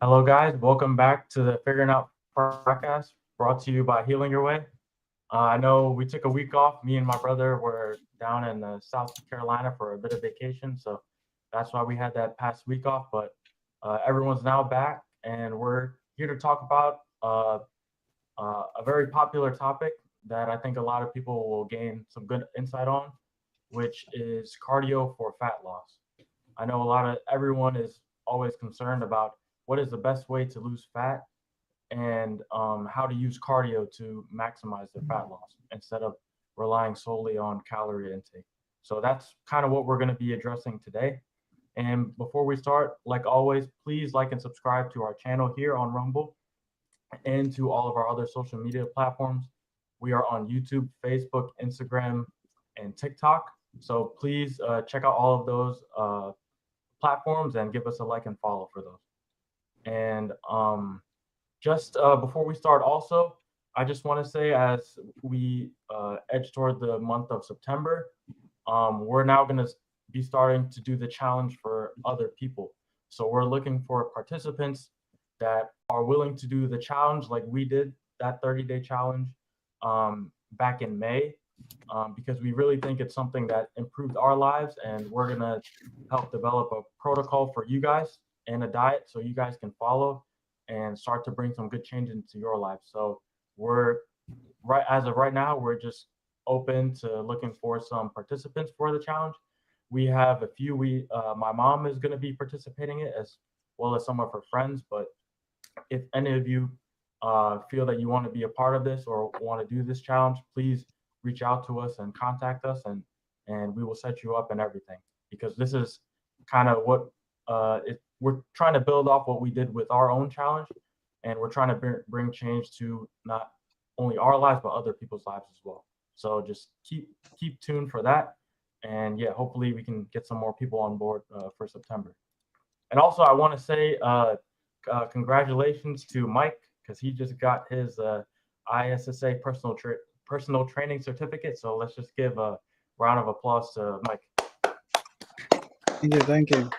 Hello, guys. Welcome back to the Figuring Out podcast brought to you by Healing Your Way. I know we took a week off. Me and my brother were down in South Carolina for a bit of vacation. So that's why we had that past week off. But everyone's now back, and we're here to talk about a very popular topic that I think a lot of people will gain some good insight on, which is cardio for fat loss. I know everyone is always concerned about what is the best way to lose fat and how to use cardio to maximize their fat loss instead of relying solely on calorie intake. So that's kind of what we're going to be addressing today. And before we start, like always, please like and subscribe to our channel here on Rumble and to all of our other social media platforms. We are on YouTube, Facebook, Instagram, and TikTok. So please check out all of those platforms and give us a like and follow for those. And just before we start, also, I just want to say as we edge toward the month of September, we're now going to be starting to do the challenge for other people. So we're looking for participants that are willing to do the challenge like we did that 30-day challenge back in May, because we really think it's something that improved our lives, and we're going to help develop a protocol for you guys and a diet so you guys can follow and start to bring some good change into your life. So we're right as of right now, we're just open to looking for some participants for the challenge. We have a few. My mom is going to be participating in it as well as some of her friends. But if any of you feel that you want to be a part of this or want to do this challenge, please reach out to us and contact us, and we will set you up and everything, because this is kind of what we're trying to build off what we did with our own challenge, and we're trying to bring change to not only our lives but other people's lives as well. So just keep tuned for that, and yeah, hopefully we can get some more people on board for September. And also, I want to say congratulations to Mike, because he just got his ISSA personal training certificate. So let's just give a round of applause to Mike. Thank you.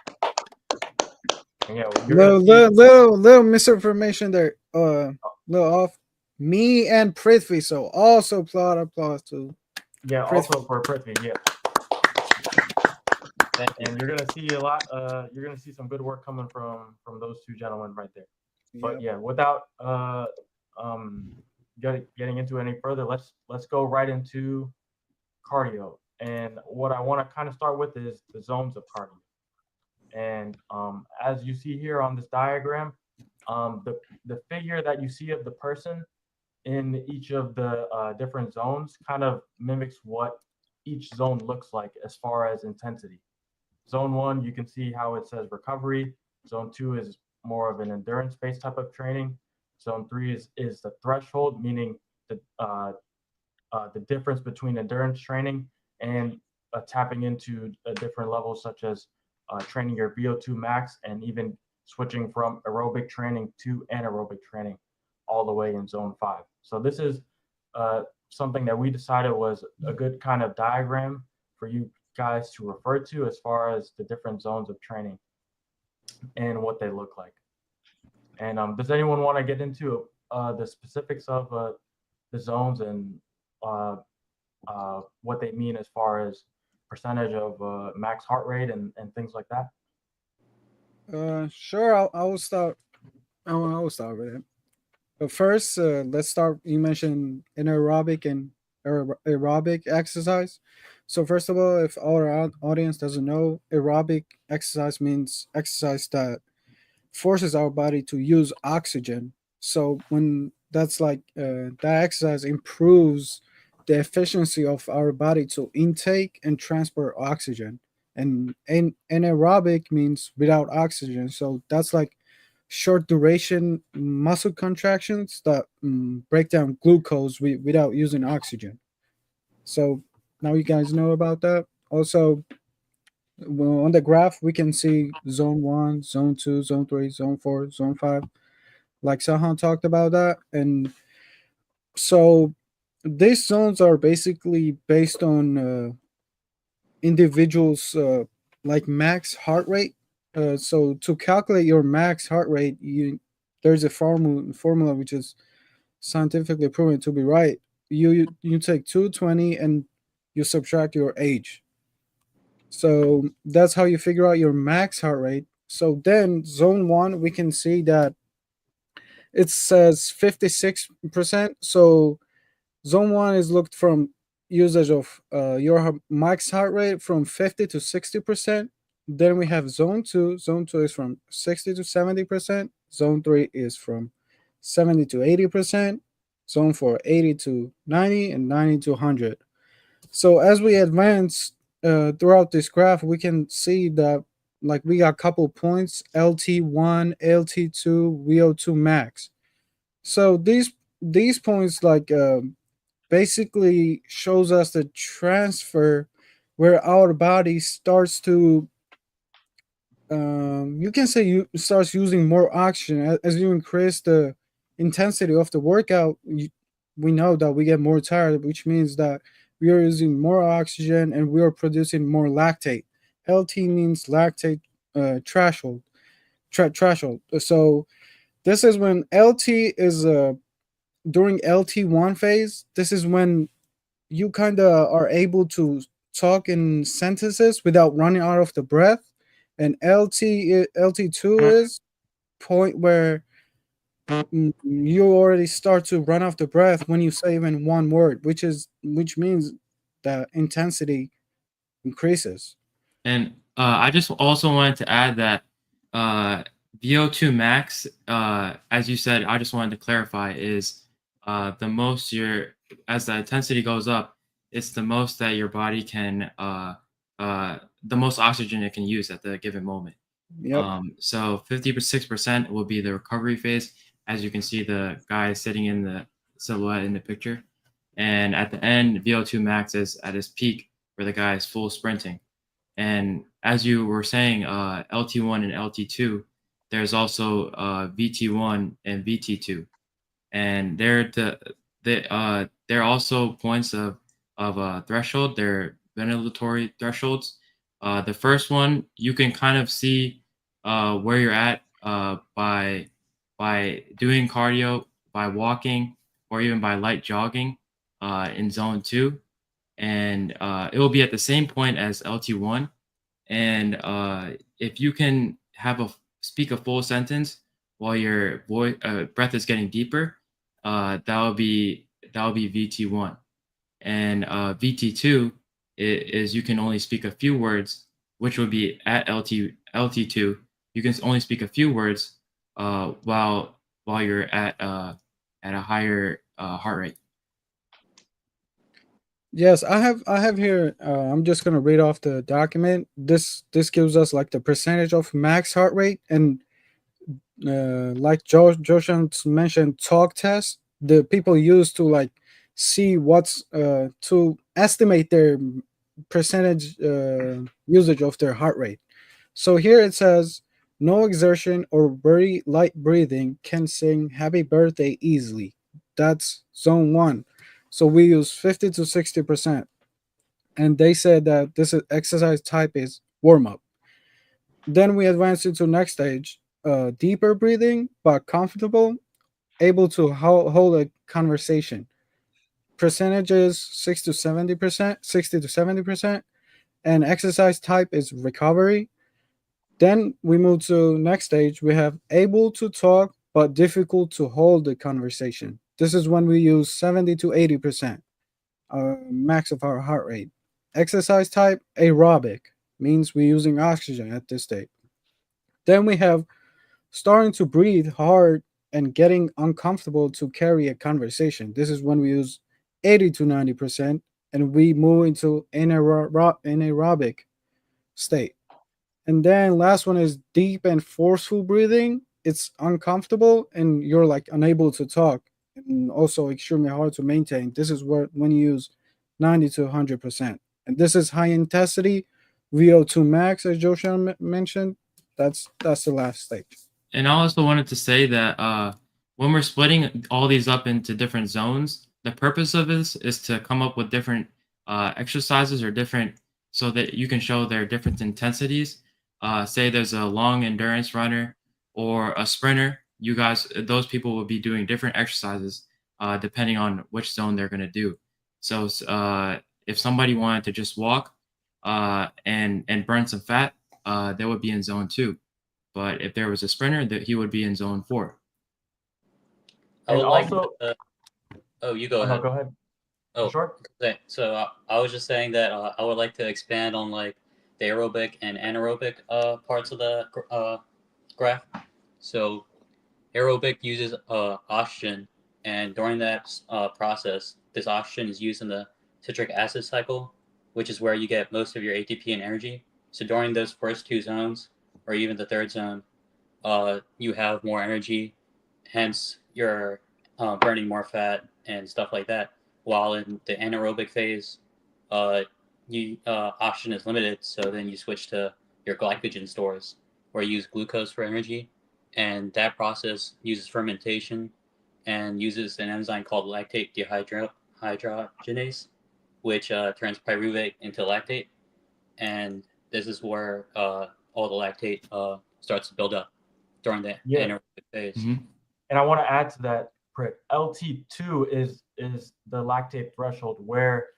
And yeah, you're gonna see. Little misinformation there. Little off. Me and Prithvi, so also applause to Yeah, Prithvi. also for Prithvi, yeah. Thank you. And you're gonna see a lot. You're gonna see some good work coming from those two gentlemen right there. But Yep. yeah, without um, getting into any further, let's go right into cardio. And what I want to kind of start with is the zones of cardio. And as you see here on this diagram, the figure that you see of the person in each of the different zones kind of mimics what each zone looks like as far as intensity. Zone one, you can see how it says recovery. Zone two is more of an endurance based type of training. Zone three is the threshold, meaning the difference between endurance training and tapping into different levels, such as training your VO2 max and even switching from aerobic training to anaerobic training all the way in zone five. So this is something that we decided was a good kind of diagram for you guys to refer to as far as the different zones of training and what they look like. And does anyone want to get into the specifics of the zones and uh, what they mean as far as percentage of max heart rate and things like that? Sure. I will start. I will start with it. But first, let's start. You mentioned anaerobic and aerobic exercise. So first of all, if our audience doesn't know, aerobic exercise means exercise that forces our body to use oxygen. So when that's like that exercise improves the efficiency of our body to intake and transport oxygen. And anaerobic means without oxygen. So that's like short duration muscle contractions that break down glucose without using oxygen. So now you guys know about that. Also, well, on the graph, we can see zone one, zone two, zone three, zone four, zone five. Like Sahan talked about that. And so these zones are basically based on individuals' like max heart rate. So to calculate your max heart rate, there's a formula which is scientifically proven to be right. You take 220 and you subtract your age. So that's how you figure out your max heart rate. So then zone one, we can see that it says 56%. So zone one is looked from usage of your max heart rate from 50 to 60%. Then we have zone two. Zone two is from 60 to 70%. Zone three is from 70 to 80%. Zone four, 80 to 90, and 90 to 100. So as we advance throughout this graph, we can see that like we got a couple points: LT1, LT2, VO2 max. So these points like basically shows us the transfer where our body starts to you can say you starts using more oxygen as you increase the intensity of the workout. We know that we get more tired, which means that we are using more oxygen and we are producing more lactate. LT means lactate threshold. Threshold. So this is when LT is during LT1 phase. This is when you kind of are able to talk in sentences without running out of the breath. And LT2 is point where you already start to run off the breath when you say even one word, which means that intensity increases. And I just also wanted to add that VO2 max, as you said, I just wanted to clarify, is the most as the intensity goes up, it's the most that your body can, the most oxygen it can use at the given moment. Yep. So 56% will be the recovery phase. As you can see, the guy sitting in the silhouette in the picture. And at the end, VO2 max is at its peak where the guy is full sprinting. And as you were saying, LT1 and LT2, there's also VT1 and VT2, and they're also points of threshold. They're ventilatory thresholds. The first one you can kind of see where you're at by doing cardio, by walking, or even by light jogging in zone 2, and it will be at the same point as LT1. And if you can speak a full sentence while your breath is getting deeper, that will be VT1. And VT2 is you can only speak a few words, which would be at LT2. You can only speak a few words while you're at a higher heart rate. Yes, I have here. I'm just gonna read off the document. This gives us like the percentage of max heart rate, and like Joshan mentioned, talk test. The people use to like see what's to estimate their percentage usage of their heart rate. So here it says no exertion or very light breathing can sing happy birthday easily. That's zone one. So we use 50 to 60%. And they said that this exercise type is warm up. Then we advance into next stage, deeper breathing, but comfortable, able to hold a conversation. Percentages 60 to 70%, and exercise type is recovery. Then we move to next stage. We have able to talk but difficult to hold the conversation. This is when we use 70 to 80%, max of our heart rate. Exercise type aerobic means we're using oxygen at this state. Then we have starting to breathe hard and getting uncomfortable to carry a conversation. This is when we use 80 to 90%, and we move into anaerobic state. And then last one is deep and forceful breathing. It's uncomfortable and you're like unable to talk, and also extremely hard to maintain. This is where when you use 90 to 100%. And this is high intensity VO2 max, as Joshan mentioned. That's the last stage. And I also wanted to say that when we're splitting all these up into different zones, the purpose of this is to come up with different exercises or different, so that you can show their different intensities. say there's a long endurance runner or a sprinter, those people will be doing different exercises depending on which zone they're going to do. So if somebody wanted to just walk and burn some fat, they would be in zone 2. But if there was a sprinter, that he would be in zone 4. I And would like also, to, oh, you go no, ahead. go ahead. Oh, Sure. okay. So I was just saying that I would like to expand on like the aerobic and anaerobic parts of the graph. So aerobic uses oxygen, and during that process, this oxygen is used in the citric acid cycle, which is where you get most of your ATP and energy. So during those first 2 zones, or even the 3rd zone, you have more energy, hence you're burning more fat and stuff like that. While in the anaerobic phase, oxygen is limited, so then you switch to your glycogen stores, where you use glucose for energy, and that process uses fermentation and uses an enzyme called lactate dehydrogenase, which turns pyruvate into lactate, and this is where all the lactate starts to build up during the Yeah. anaerobic phase. Mhm. And I want to add to that, Prit. LT2 is the lactate threshold where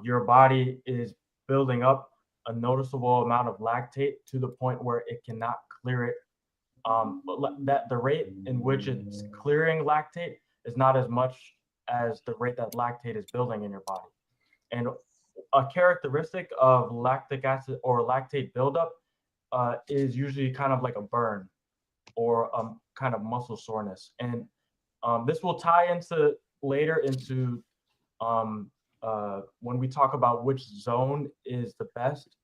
your body is building up a noticeable amount of lactate to the point where it cannot clear it. That the rate in which it's clearing lactate is not as much as the rate that lactate is building in your body. And a characteristic of lactic acid or lactate buildup is usually kind of like a burn or kind of muscle soreness. And this will tie into later into when we talk about which zone is the best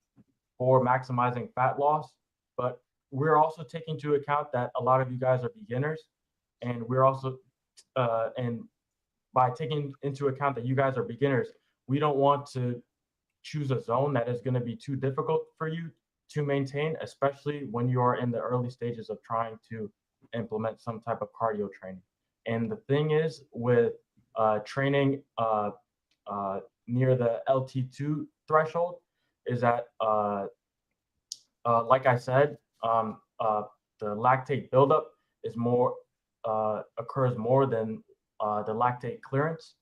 for maximizing fat loss. But we're also taking into account that a lot of you guys are beginners, and we're also and by taking into account that you guys are beginners, we don't want to choose a zone that is going to be too difficult for you to maintain, especially when you are in the early stages of trying to implement some type of cardio training. And the thing is with training near the LT2 threshold is that, like I said, the lactate buildup is more occurs more than the lactate clearance.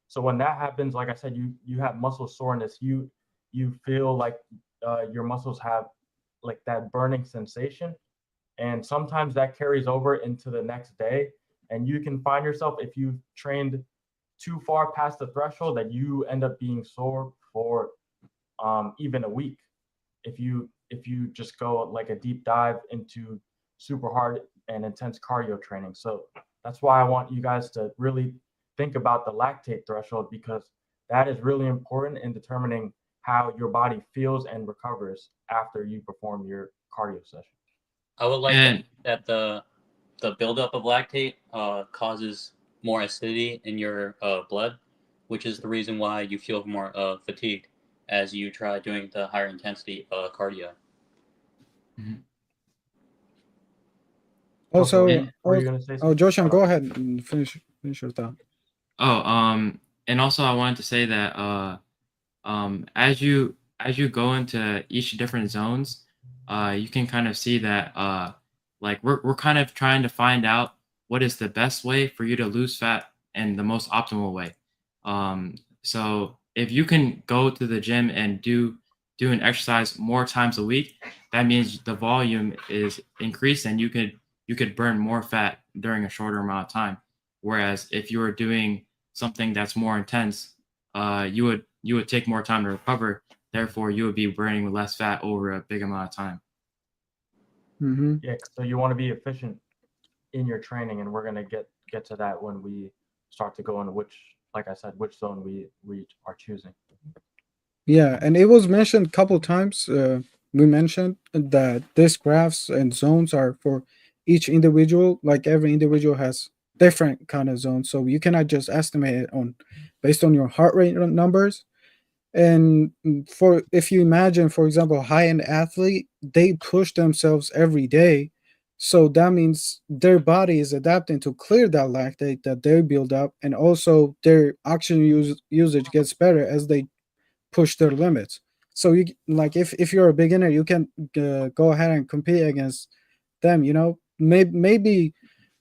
So when that happens, like I said, you have muscle soreness. You feel like your muscles have like that burning sensation, and sometimes that carries over into the next day. And you can find yourself, if you've trained too far past the threshold, that you end up being sore for even a week if you just go like a deep dive into super hard and intense cardio training. So that's why I want you guys to really think about the lactate threshold, because that is really important in determining how your body feels and recovers after you perform your cardio session. I would like And that the buildup of lactate causes more acidity in your blood, which is the reason why you feel more fatigued as you try doing the higher intensity cardio. Also, were you gonna say oh, Joshan, something? go ahead and finish your thought. And also I wanted to say that as you go into each different zones, you can kind of see that like we're kind of trying to find out what is the best way for you to lose fat and the most optimal way. So if you can go to the gym and do an exercise more times a week, that means the volume is increased and you could burn more fat during a shorter amount of time. Whereas if you were doing something that's more intense, you would take more time to recover. Therefore, you would be burning less fat over a big amount of time. Mm-hmm. Yeah, so you want to be efficient in your training, and we're gonna get to that when we start to go into which, like I said, which zone we are choosing. Yeah, and it was mentioned a couple times. We mentioned that these graphs and zones are for each individual. Like every individual has different kind of zones, so you cannot just estimate it on based on your heart rate numbers. And for if you imagine, for example, high-end athlete, they push themselves every day, so that means their body is adapting to clear that lactate that they build up, and also their oxygen usage gets better as they push their limits. So you like if you're a beginner, you can go ahead and compete against them. You know, maybe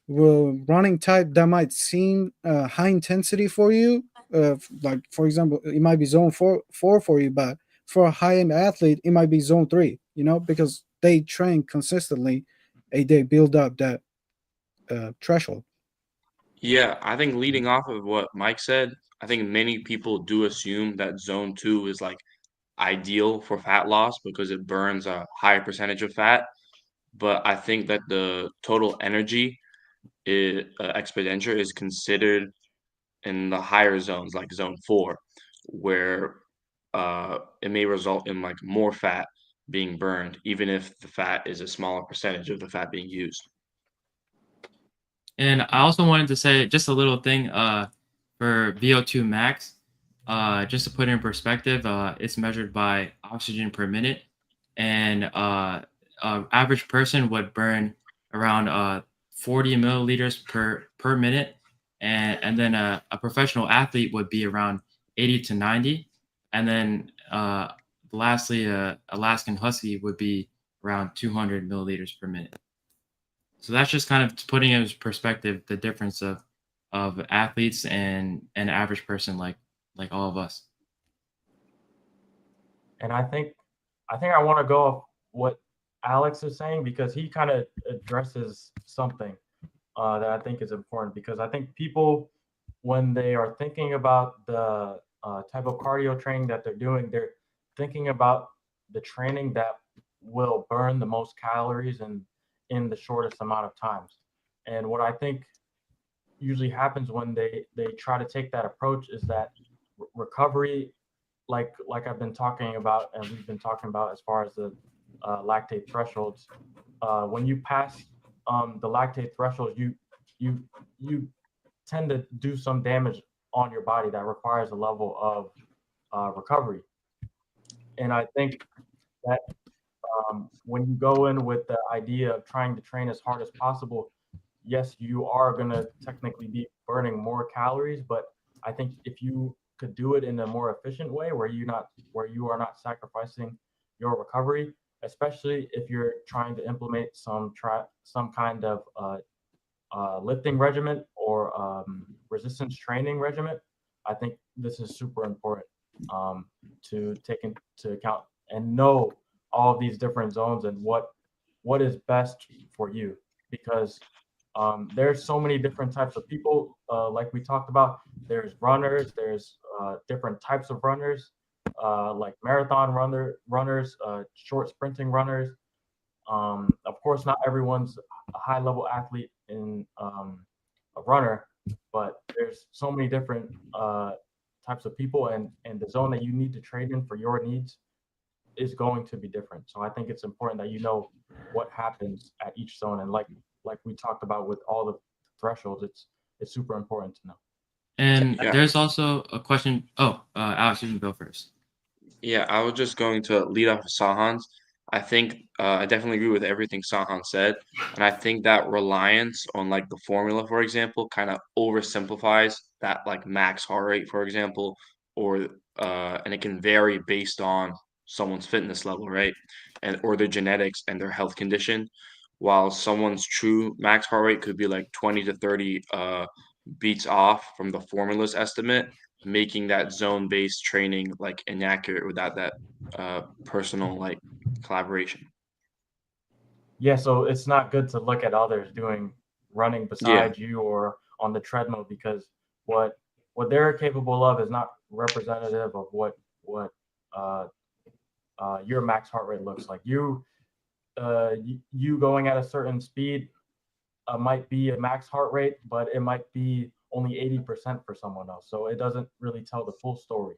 running type that might seem high intensity for you. Like for example, it might be zone four for you, but for a high end athlete, it might be zone 3. You know, because they train consistently, and they build up that threshold. Yeah, I think leading off of what Mike said, I think many people do assume that zone 2 is like ideal for fat loss because it burns a higher percentage of fat. But I think that the total energy expenditure is considered in the higher zones, like zone 4, where it may result in like more fat being burned, even if the fat is a smaller percentage of the fat being used. And I also wanted to say just a little thing for VO2 max. Just to put it in perspective, it's measured by oxygen per minute, and average person would burn around 40 milliliters per minute, and then a professional athlete would be around 80 to 90, and then lastly, Alaskan Husky would be around 200 milliliters per minute. So that's just kind of putting in perspective the difference of athletes and an average person like all of us. And I think I want to go off what Alex is saying because he kind of addresses something that I think is important because I think people, when they are thinking about the type of cardio training that they're doing, they're thinking about the training that will burn the most calories and in the shortest amount of times. And what I think usually happens when they try to take that approach is that recovery, like I've been talking about and we've been talking about as far as the lactate thresholds, when you pass the lactate thresholds, you tend to do some damage on your body that requires a level of recovery. And I think that when you go in with the idea of trying to train as hard as possible, yes, you are going to technically be burning more calories, but I think if you could do it in a more efficient way where you are not sacrificing your recovery, especially if you're trying to implement some kind of lifting regimen or resistance training regimen, I think this is super important to take into account and know all of these different zones and what is best for you because there's so many different types of people like we talked about. There's runners, there's different types of runners like marathon runners, short sprinting runners. Of course, not everyone's a high level athlete in a runner, but there's so many different types of people, and the zone that you need to train in for your needs is going to be different. So I think it's important that you know what happens at each zone, and like we talked about with all the thresholds, it's super important to know. And Yeah. there's also a question. Oh, Alex, you can go first. Yeah, I was just going to lead off with Sahan's. I think I definitely agree with everything Sahan said, and I think that reliance on like the formula, for example, kind of oversimplifies that like max heart rate, for example, or and it can vary based on someone's fitness level, right? And or their genetics and their health condition, while someone's true max heart rate could be like 20 to 30 beats off from the formula's estimate, making that zone-based training like inaccurate without that personal like collaboration. Yeah, so it's not good to look at others doing running beside you or on the treadmill because what they're capable of is not representative of what uh, your max heart rate looks like. You going at a certain speed might be a max heart rate, but it might be only 80% for someone else. So it doesn't really tell the full story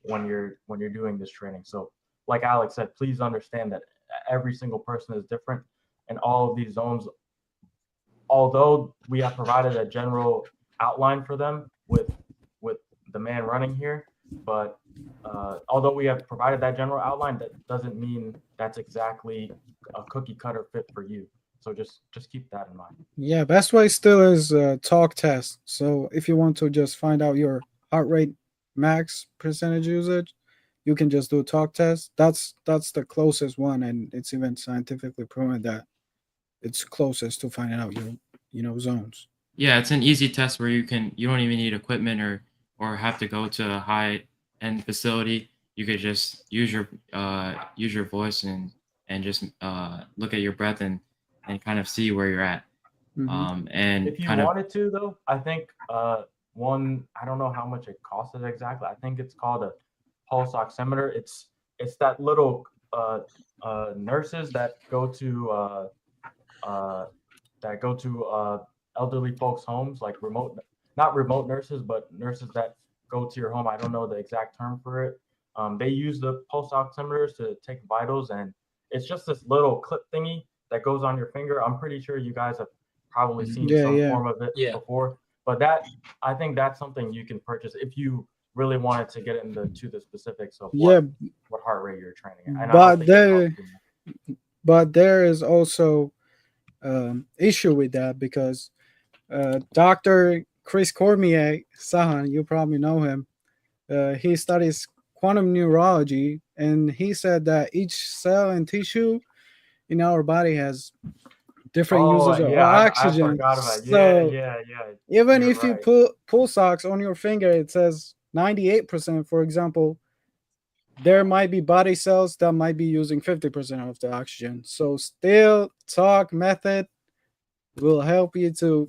when you're doing this training. So like Alex said, please understand that every single person is different, and all of these zones, although we have provided a general outline for them with the man running here, but although we have provided that general outline, that doesn't mean that's exactly a cookie cutter fit for you. So just keep that in mind. Yeah, best way still is talk test. So if you want to just find out your heart rate max percentage usage, you can just do a talk test. That's the closest one, and it's even scientifically proven that it's closest to finding out your zones. Yeah, it's an easy test where you don't even need equipment or have to go to a high end facility. You could just use your voice and just look at your breath and kind of see where you're at. And If you kind of wanted to, though, I think one, I don't know how much it costs exactly. I think it's called a pulse oximeter. It's that little nurses that go to elderly folks' homes, like not remote nurses, but nurses that go to your home. I don't know the exact term for it. They use the pulse oximeters to take vitals, and it's just this little clip thingy that goes on your finger. I'm pretty sure you guys have probably seen Yeah, some yeah. form of it Yeah. before. But I think that's something you can purchase if you really wanted to get into the specifics of what heart rate you're training at. And I But don't think it costs too much. but there is also issue with that because Dr. Chris Cormier, Sahan, you probably know him. He studies quantum neurology, and he said that each cell and tissue in our body has different uses of yeah, I oxygen. forgot about it. So Yeah. even You're if you right. put pulse ox on your finger, it says 98%, for example. There might be body cells that might be using 50% of the oxygen. So still talk method will help you to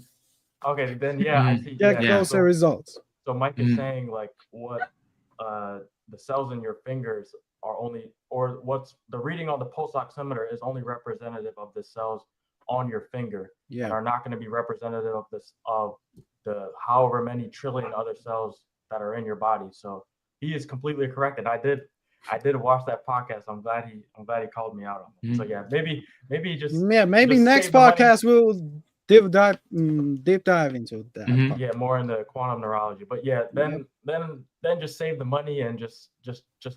Okay, then yeah, I Mm, see. get Yeah. yeah. closer results. So Mike is Mhm. saying like what the cells in your fingers are only, or what's the reading on the pulse oximeter is only representative of the cells on your finger, and Yeah. are not going to be representative of the however many trillion other cells that are in your body. So he is completely correct, and I did watch that podcast. I'm glad he called me out on it. So Mhm. yeah, maybe just Yeah, maybe just next save the money. podcast we'll deep dive into that. Mhm. part. Yeah, more in the quantum neurology. But yeah, then just save the money and just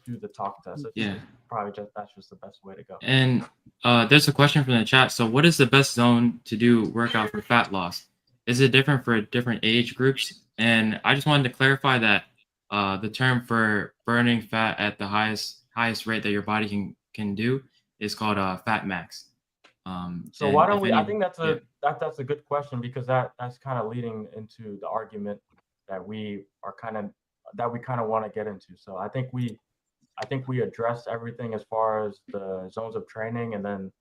do the talk test. Yeah. It's probably that's just the best way to go. And there's a question from the chat. So, what is the best zone to do workout for fat loss? Is it different for different age groups? And I just wanted to clarify that the term for burning fat at the highest rate that your body can do is called fat max. So and why don't if we? I think that's yeah. that's a good question, because that's kind of leading into the argument that we kind of want to get into. So I think we addressed everything as far as the zones of training, and then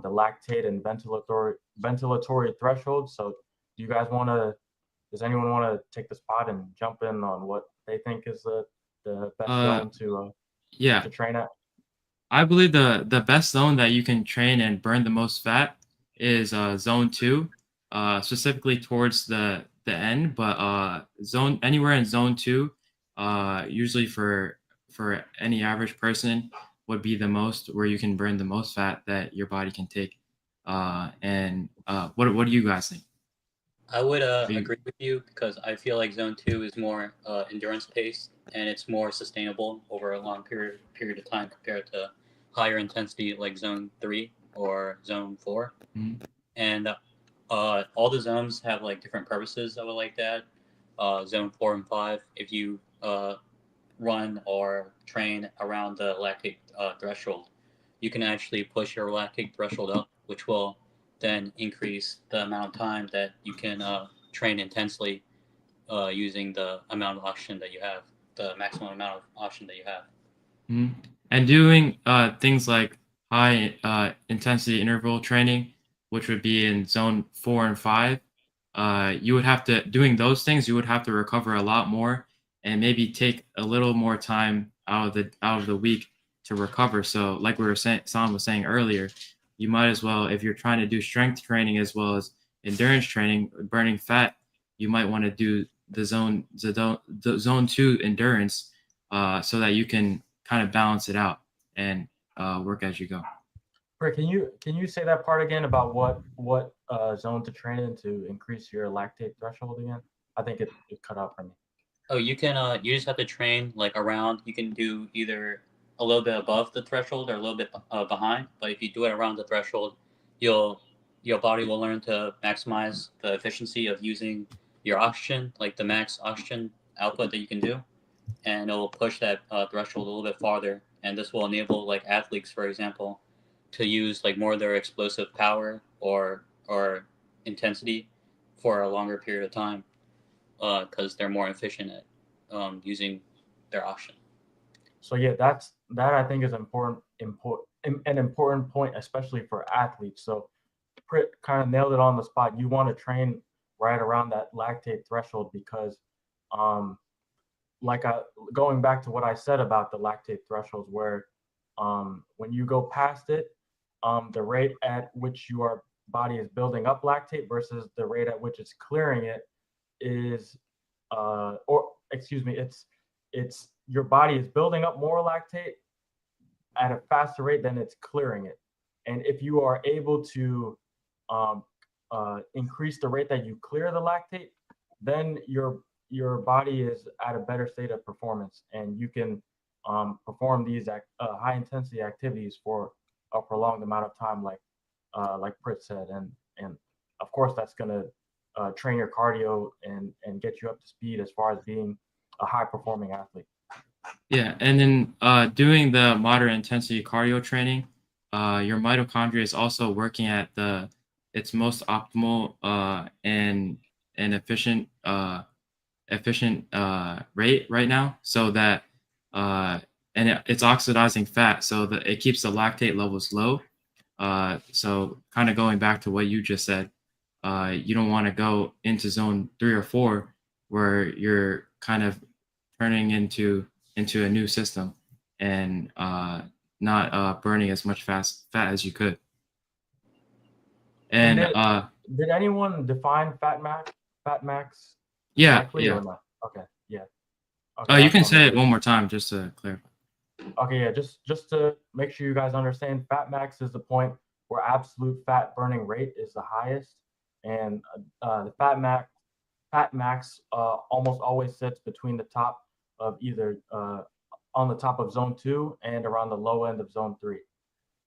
the lactate and ventilatory thresholds. So do you guys want to? Does anyone want to take the spot and jump in on what they think is the best zone Yeah. to train at? I believe the best zone that you can train and burn the most fat is zone 2, specifically towards the end. But zone anywhere in zone 2, usually for any average person, would be the most where you can burn the most fat that your body can take. And what do you guys think? I would you- agree with you because I feel like Zone 2 is more endurance paced and it's more sustainable over a long period of time compared to higher intensity like Zone 3 or Zone 4. Mhm. And all the zones have like different purposes. I would like that. Zone 4 and 5, if you run or train around the lactate threshold, you can actually push your lactate threshold up, which will then increase the amount of time that you can train intensely using the amount of oxygen that you have, the maximum amount of oxygen that you have. Mhm. And doing things like high intensity interval training, which would be in zone 4 and 5, you would have to doing those things. You would have to recover a lot more and maybe take a little more time out of the week to recover. So, like we were saying, Sam was saying earlier, you might as well, if you're trying to do strength training as well as endurance training, burning fat, you might want to do the zone 2 endurance, so that you can kind of balance it out and work as you go. Rick, can you say that part again about what zone to train in to increase your lactate threshold again? I think it cut out for me. Oh, you can. You just have to train like around. You can do either a little bit above the threshold or a little bit behind. But if you do it around the threshold, your body will learn to maximize the efficiency of using your oxygen, like the max oxygen output that you can do. and it will push that threshold a little bit farther. And this will enable like athletes, for example, to use like more of their explosive power or intensity for a longer period of time, because they're more efficient at using their oxygen. So yeah, that I think is an important point, especially for athletes. So Prit kind of nailed it on the spot. You want to train right around that lactate threshold because, um, like going back to what I said about the lactate thresholds, where when you go past it, the rate at which your body is building up lactate versus the rate at which it's clearing it is, or excuse me, it's your body is building up more lactate at a faster rate than it's clearing it. And if you are able to um, increase the rate that you clear the lactate, then your body is at a better state of performance, and you can perform these high intensity activities for a prolonged amount of time, like Prit said, and of course that's going to train your cardio and get you up to speed as far as being a high performing athlete. Yeah, and then doing the moderate intensity cardio training, your mitochondria is also working at its most optimal and efficient rate right now, so that it's oxidizing fat, so that it keeps the lactate levels low. So kind of going back to what you just said, you don't want to go into zone 3 or 4 where you're kind of turning into a new system and not burning as much fat as you could. And did anyone define fat max? Yeah, correctly yeah. Or not? Okay, yeah. Okay, You can say it one more time just to clarify. Okay, yeah, just to make sure you guys understand, fat max is the point where absolute fat burning rate is the highest, and the fat max almost always sits between the top of either on the top of zone 2 and around the low end of zone 3.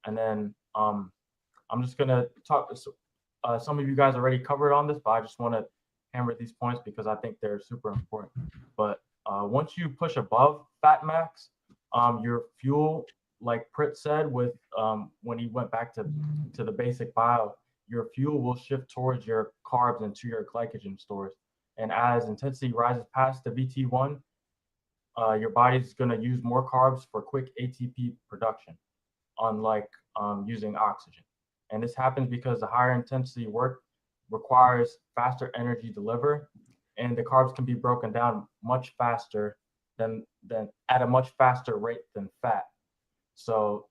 And then I'm just gonna talk. Some of you guys already covered on this, but I just want to hammer these points because I think they're super important. But once you push above fat max, your fuel, like Prit said, with when he went back to the basic bio, your fuel will shift towards your carbs and to your glycogen stores. And as intensity rises past the VT1, your body's going to use more carbs for quick ATP production, unlike using oxygen. And this happens because the higher intensity work requires faster energy delivery, and the carbs can be broken down much faster than at a much faster rate than fat. So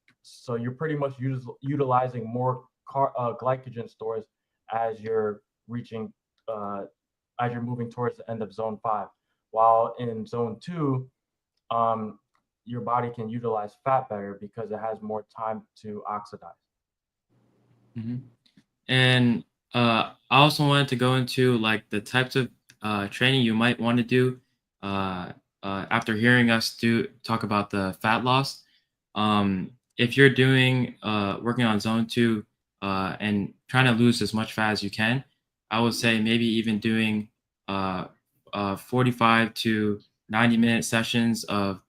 you're pretty much utilizing more glycogen stores as you're reaching as you're moving towards the end of zone 5. While in zone 2, your body can utilize fat better because it has more time to oxidize. Mm-hmm. And I also wanted to go into like the types of training you might want to do after hearing us talk about the fat loss. If you're doing working on zone 2 and trying to lose as much fat as you can, I would say maybe even doing 45 to 90-minute sessions of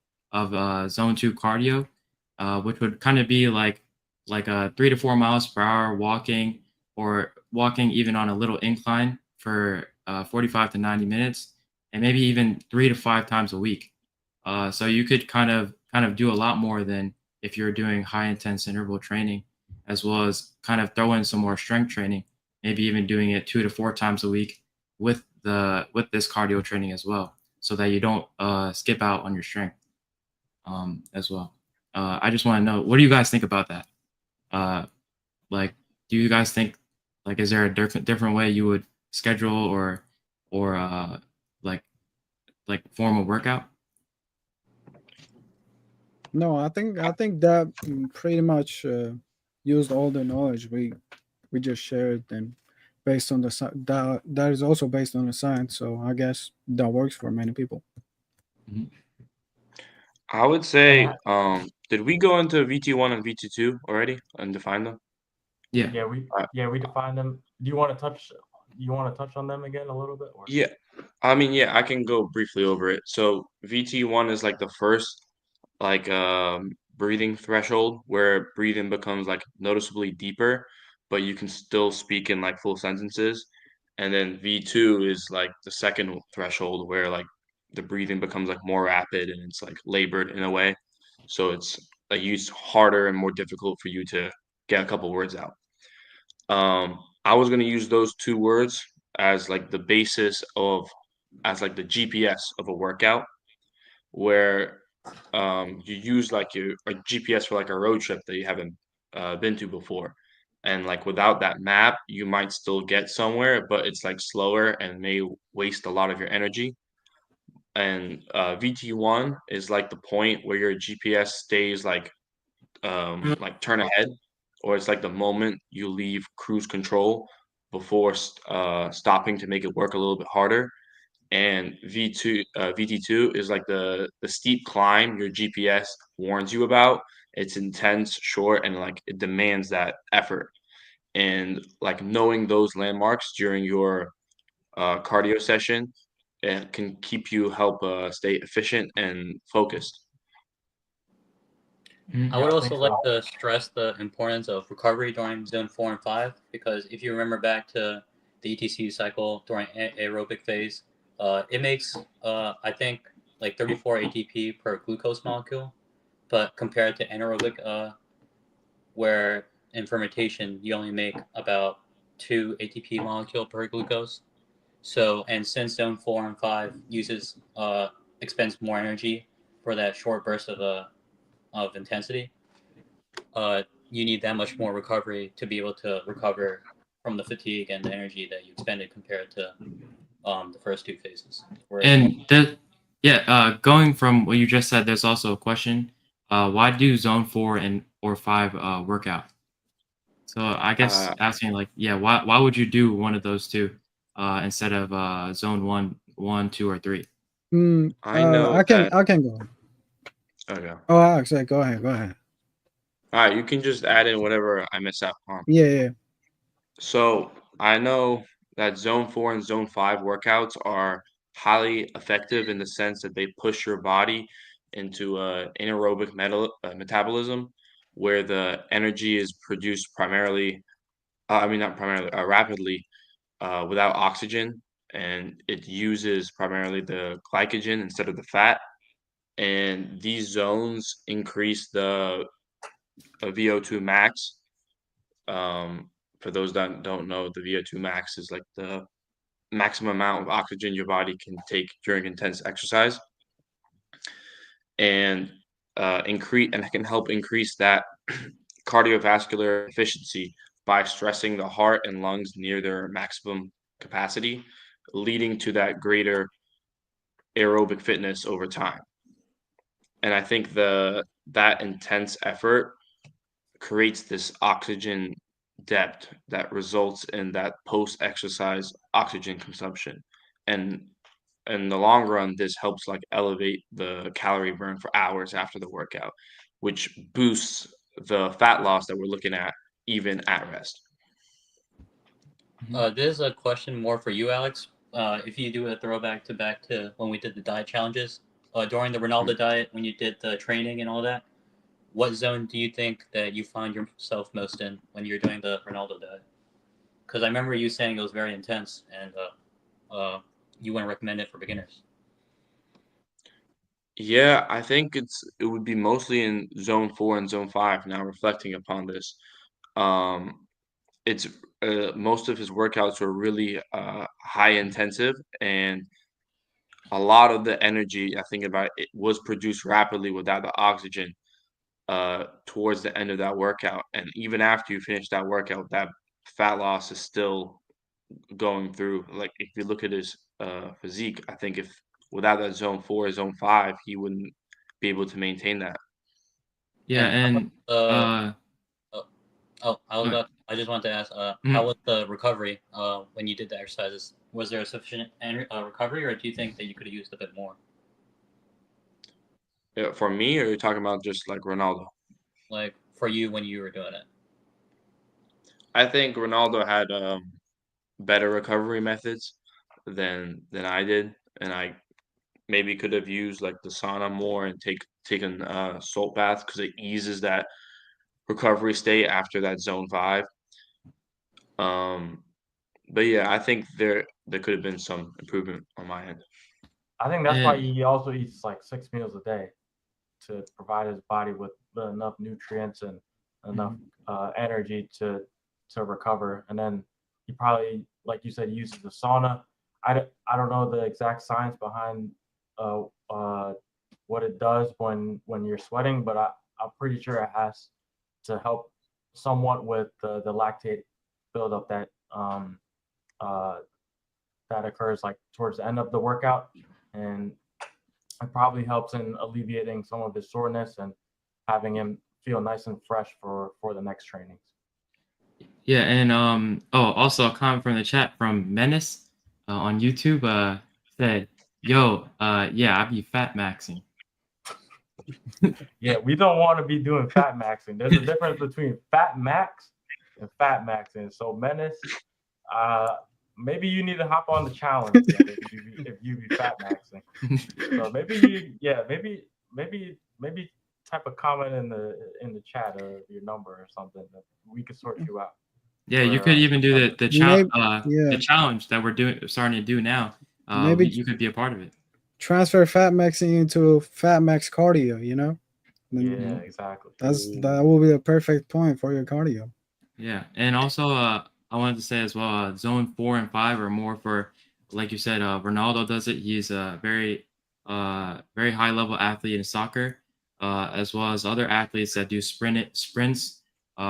zone 2 cardio, which would kind of be like 3 to 4 miles per hour walking, or walking even on a little incline for 45 to 90 minutes, and maybe even 3 to 5 times a week. So you could kind of do a lot more than if you're doing high intense interval training, as well as kind of throw in some more strength training, maybe even doing it 2 to 4 times a week with this cardio training as well, so that you don't skip out on your strength as well. I just want to know, what do you guys think about that? Like, do you guys think, like, is there a different way you would schedule or like form a workout? No, I think that pretty much used all the knowledge we just shared, and based on that is also based on the science. So I guess that works for many people. I would say, did we go into VT1 and VT2 already and define them? Yeah. Yeah, we defined them. Do you want to touch you want to touch on them again a little bit? Or? Yeah, I mean, yeah, I can go briefly over it. So VT1 is like the first like breathing threshold where breathing becomes like noticeably deeper, but you can still speak in like full sentences. And then V2 is like the second threshold where like the breathing becomes like more rapid and it's like labored in a way. So it's like used harder and more difficult for you to get a couple words out. I was gonna use those two words as like the basis of as like the GPS of a workout where you use like your a GPS for like a road trip that you haven't been to before. And like without that map, you might still get somewhere, but it's like slower and may waste a lot of your energy. And VT1 is like the point where your GPS stays like turn ahead, or it's like the moment you leave cruise control before stopping to make it work a little bit harder. And VT2 is like the steep climb your GPS warns you about. It's intense, short, and like it demands that effort. And like knowing those landmarks during your cardio session, it can keep you help stay efficient and focused. I Yeah, would I also think like so. to stress the importance of recovery during zone 4 and 5 because if you remember back to the ETC cycle during aerobic phase, it makes I think like 34 ATP per glucose molecule, but compared to anaerobic, where in fermentation you only make about 2 ATP molecule per glucose. So and since zone 4 and 5 uses expends more energy for that short burst of intensity, you need that much more recovery to be able to recover from the fatigue and the energy that you expended compared to the first two phases. Whereas And going from what you just said, there's also a question. Why do zone 4 and or 5 work out? So I guess Uh, asking like, yeah, why would you do one of those two instead of zone 1, 2, or 3? I know that. I can go. Okay. Oh, Alex, go ahead, go ahead. All right, you can just add in whatever I miss out on. Yeah, yeah. So I know that zone 4 and zone 5 workouts are highly effective in the sense that they push your body into anaerobic metabolism, where the energy is produced primarily, I mean, not primarily, rapidly without oxygen, and it uses primarily the glycogen instead of the fat. And these zones increase the VO2 max. Um, for those that don't know, the VO2 max is like the maximum amount of oxygen your body can take during intense exercise, and it can help increase that cardiovascular efficiency by stressing the heart and lungs near their maximum capacity, leading to that greater aerobic fitness over time. And I think that intense effort creates this oxygen depth that results in that post-exercise oxygen consumption. And in the long run, this helps like elevate the calorie burn for hours after the workout, which boosts the fat loss that we're looking at even at rest. this is a question more for you, Alex. If you do a throwback to back to when we did the diet challenges during the Ronaldo diet, when you did the training and all that, what zone do you think that you find yourself most in when you're doing the Ronaldo diet? Because I remember you saying it was very intense and you wouldn't recommend it for beginners. Yeah, I think it would be mostly in zone 4 and zone 5 now reflecting upon this. Um, it's most of his workouts were really high intensive, and a lot of the energy I think about it was produced rapidly without the oxygen towards the end of that workout. And even after you finish that workout, that fat loss is still going through. Like if you look at his physique, I think if without that zone 4, zone 5, he wouldn't be able to maintain that. Yeah, And how was and the uh, uh, I just wanted to ask, how mm, was the recovery when you did the exercises? Was there a sufficient recovery, or do you think that you could have used a bit more? Yeah, for me, or you're talking about just like Ronaldo? Like for you when you were doing it? I think Ronaldo had better recovery methods than I did, and I maybe could have used like the sauna more and taken salt baths because it eases that recovery state after that zone 5. Um, but yeah, I think there could have been some improvement on my end. I think that's why And he also eats like 6 meals a day to provide his body with enough nutrients and enough energy to recover. And then he probably, like you said, uses the sauna. I don't know the exact science behind uh, uh, what it does when you're sweating, but I'm pretty sure it has to help somewhat with the lactate buildup uh, that occurs like towards the end of the workout, and it probably helps in alleviating some of his soreness and having him feel nice and fresh for the next trainings. yeah, and also a comment from the chat from Menace on YouTube said, "Yo, yeah, I be fat maxing." Yeah, we don't want to be doing fat maxing. There's a difference between fat max and fat maxing. So Menace, uh, maybe you need to hop on the challenge then if you be fat maxing. So maybe type a comment in the chat or your number or something that we could sort you out. Yeah, you For, could even do recovery. Yeah, the challenge that we're starting to do now. maybe You could be a part of it. transfer fat maxing into fat max cardio. You know, Yeah, then exactly. that will be the perfect point for your cardio. Yeah, and also I wanted to say as well, zone 4 and 5 are more for, like you said, Ronaldo does it. He's a very high level athlete in soccer, as well as other athletes that do sprints,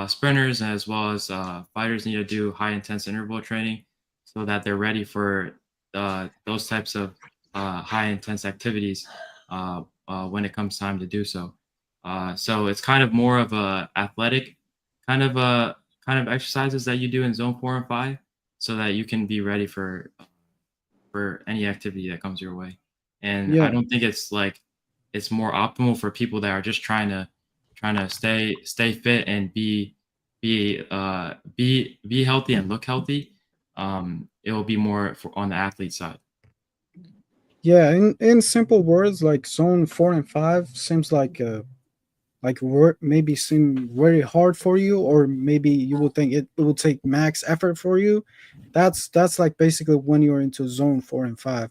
sprinters, as well as fighters need to do high intense interval training so that they're ready for those types of high intense activities when it comes time to do so. So it's kind of more of a athletic kind of exercises that you do in zone 4 and 5 so that you can be ready for any activity that comes your way. And I Yeah, don't think it's more optimal for people that are just trying to stay fit and be healthy and look healthy. It will be more on the athlete side. yeah. In simple words, like zone 4 and 5 seems like work maybe seem very hard for you, or maybe you will think it will take max effort for you. That's like basically when you're into zone 4 and 5.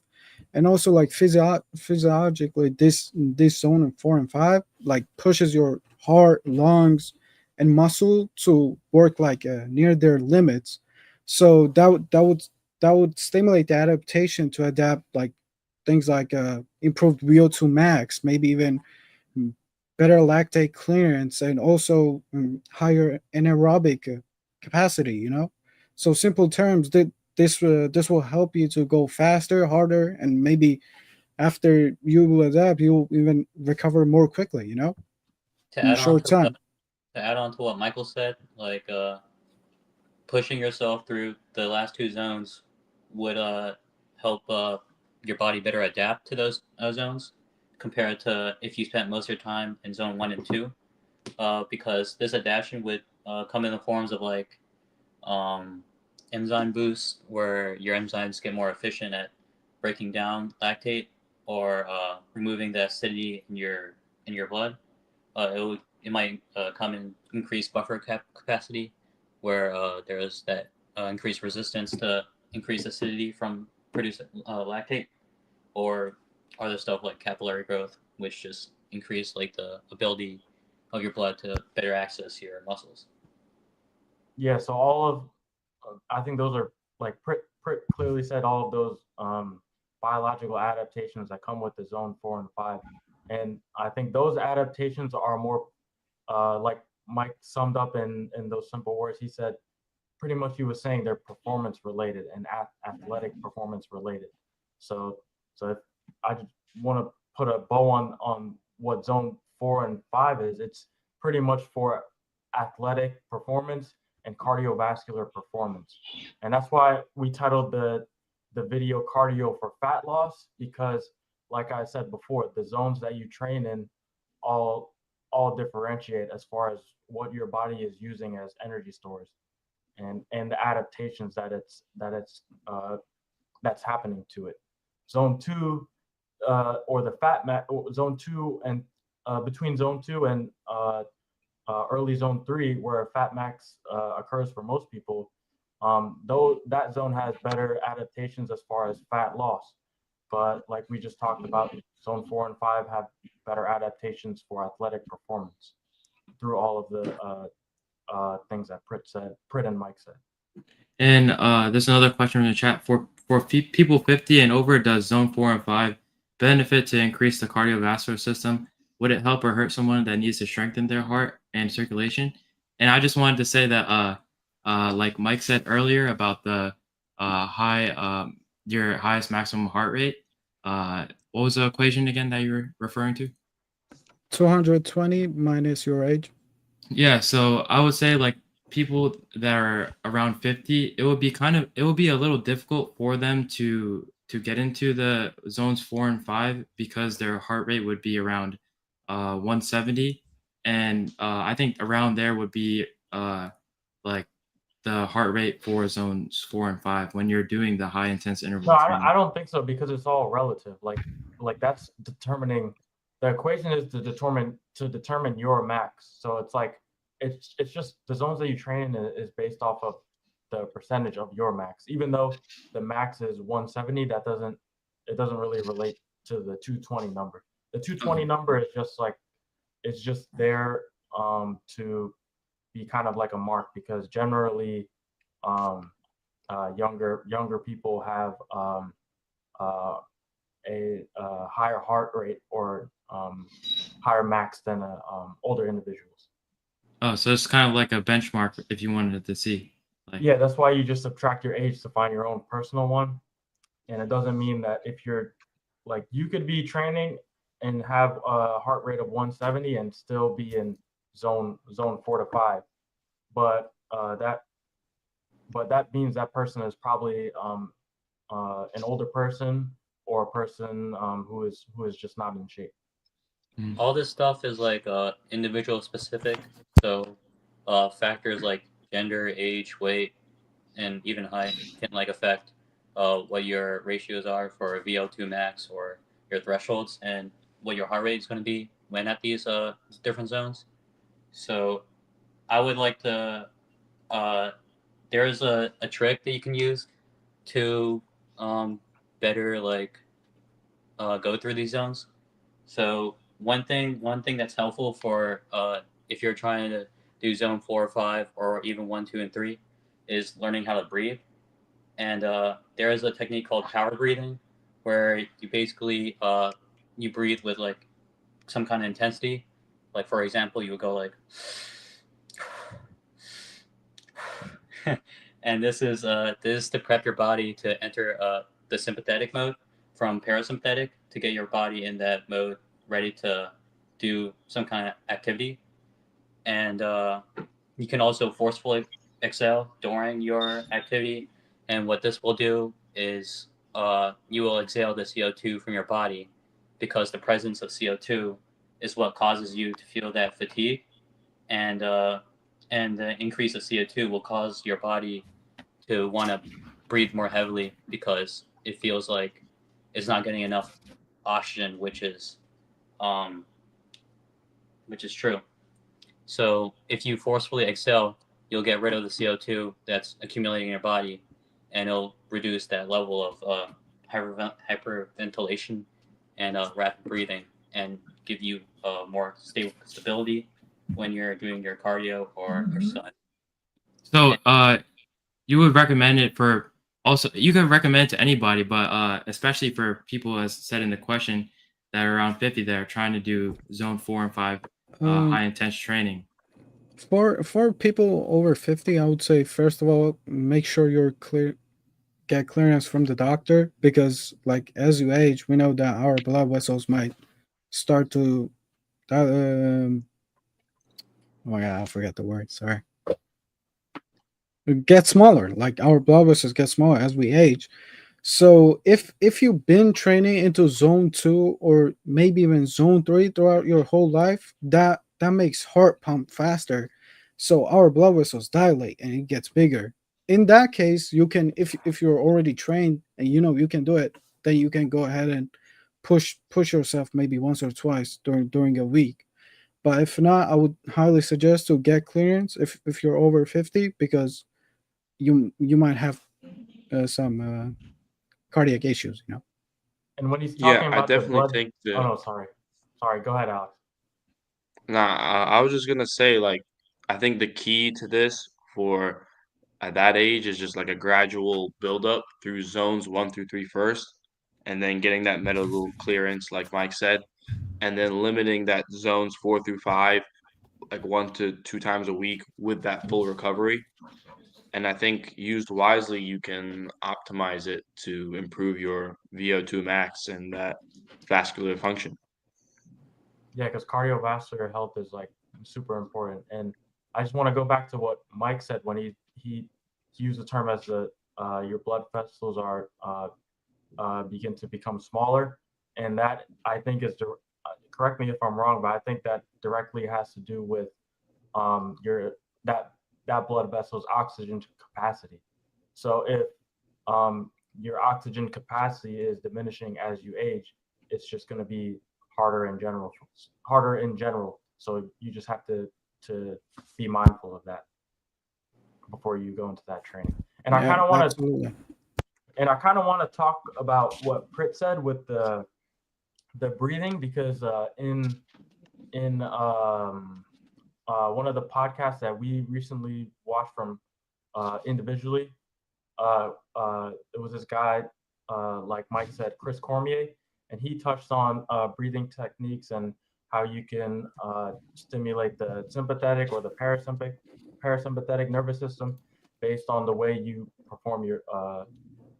And also like physiologically, this zone of 4 and 5 like pushes your heart, lungs, and muscle to work like near their limits. So that would stimulate the adaptation to adapt like things like improved VO2 max, maybe even better lactate clearance, and also higher anaerobic capacity. So simple terms, that this will help you to go faster, harder, and maybe after you will adapt, you will even recover more quickly. To In a add on short time. to add on to what Michael said, like pushing yourself through the last two zones would help your body better adapt to those zones compared to if you spent most of your time in zone 1 and 2. Because this adaptation would come in the forms of like um, enzyme boosts, where your enzymes get more efficient at breaking down lactate or removing the acidity in your blood. It might come in increased buffer capacity, where there's that increased resistance to increased acidity from producing lactate, or other stuff like capillary growth, which just increase like the ability of your blood to better access your muscles. Yeah, so all of I think those are like clearly said. All of those biological adaptations that come with the zone 4 and 5, and I think those adaptations are more like Mike summed up in those simple words. He said pretty much he was saying they're performance related and athletic performance related. So if I just want to put a bow on what zone 4 and 5 is, it's pretty much for athletic performance and cardiovascular performance. And that's why we titled the video cardio for fat loss, because like I said before, the zones that you train in all all differentiate as far as what your body is using as energy stores. and the adaptations that's happening to it. Zone 2 or the zone 2 and between zone 2 and early zone 3 where fat max occurs for most people, though that zone has better adaptations as far as fat loss. But like we just talked about, zone 4 and 5 have better adaptations for athletic performance through all of the things that Prit and Mike said. And there's another question in the chat. For people 50 and over, does zone 4 and 5 benefit to increase the cardiovascular system? Would it help or hurt someone that needs to strengthen their heart and circulation? And I just wanted to say that, like Mike said earlier about the your highest maximum heart rate. What was the equation again that you were referring to? 220 minus your age. Yeah, so I would say like people that are around 50, it would be a little difficult for them to get into the zones 4 and 5 because their heart rate would be around 170, and I think around there would be like the heart rate for zones 4 and 5 when you're doing the high intense interval No, training. I don't think so because it's all relative. Like that's determining. The equation is to determine your max. So it's like it's just the zones that you train in is based off of the percentage of your max. Even though the max is 170, it doesn't really relate to the 220 number. The 220 number is just like it's just there to be kind of like a mark because generally younger people have a higher heart rate or higher max than older individuals. Oh, so it's kind of like a benchmark if you wanted to see. Like, Yeah, that's why you just subtract your age to find your own personal one. And it doesn't mean that if you're like you could be training and have a heart rate of 170 and still be in zone 4 to 5, but that means that person is probably an older person or a person who is just not in shape. All this stuff is like individual specific. So factors like gender, age, weight, and even height can like affect what your ratios are for VO2 max or your thresholds and what your heart rate is going to be when at these different zones. So I would like to there's a trick that you can use to better like go through these zones. So one thing that's helpful for if you're trying to do zone 4 or 5 or even 1, 2, and 3 is learning how to breathe. And there is a technique called power breathing where you basically you breathe with like some kind of intensity. Like for example, you would go like and this is to prep your body to enter the sympathetic mode from parasympathetic to get your body in that mode ready to do some kind of activity. And you can also forcefully exhale during your activity. And what this will do is you will exhale the CO2 from your body because the presence of CO2 is what causes you to feel that fatigue. And the increase of CO2 will cause your body to want to breathe more heavily because it feels like it's not getting enough oxygen, which is true. So if you forcefully exhale, you'll get rid of the CO2 that's accumulating in your body, and it'll reduce that level of hyperventilation and rapid breathing, and give you more stability when you're doing your cardio or exercise. so you would recommend it for also you can recommend it to anybody, but especially for people, as said in the question, that are around 50 that are trying to do zone 4 and 5 high intense training. For people over 50, I would say first of all, make sure you're clear, get clearance from the doctor, because like as you age, we know that our blood vessels might start to oh my god, I forgot the word, sorry, get smaller. Like our blood vessels get smaller as we age. So if you've been training into zone 2 or maybe even zone 3 throughout your whole life, that makes heart pump faster. So our blood vessels dilate and it gets bigger. In that case, you can, if you're already trained and you know you can do it, then you can go ahead and push yourself maybe once or twice during a week. But if not, I would highly suggest to get clearance if you're over 50, because you might have some cardiac issues. You know. And when he's Yeah, talking I about the definitely blood, think oh that. no, sorry, go ahead, Alex. Nah, I was just gonna say, like, I think the key to this for at that age is just like a gradual buildup through zones 1 through 3 first, and then getting that medical clearance, like Mike said, and then limiting that zones 4 through 5, like 1 to 2 times a week with that full recovery. And I think used wisely, you can optimize it to improve your VO2 max and that vascular function. Yeah, because cardiovascular health is like super important. And I just want to go back to what Mike said when he used the term as the your blood vessels are begin to become smaller, and that I think is correct me if I'm wrong, but I think that directly has to do with your that blood vessel's oxygen capacity. So if your oxygen capacity is diminishing as you age, it's just going to be harder in general. Harder in general. So you just have to be mindful of that before you go into that training. And I Yeah, kind of want to absolutely. talk about what Prit said with the breathing, because in one of the podcasts that we recently watched from individually, it was this guy, like Mike said, Chris Cormier, and he touched on breathing techniques and how you can stimulate the sympathetic or the parasympathetic nervous system based on the way you perform your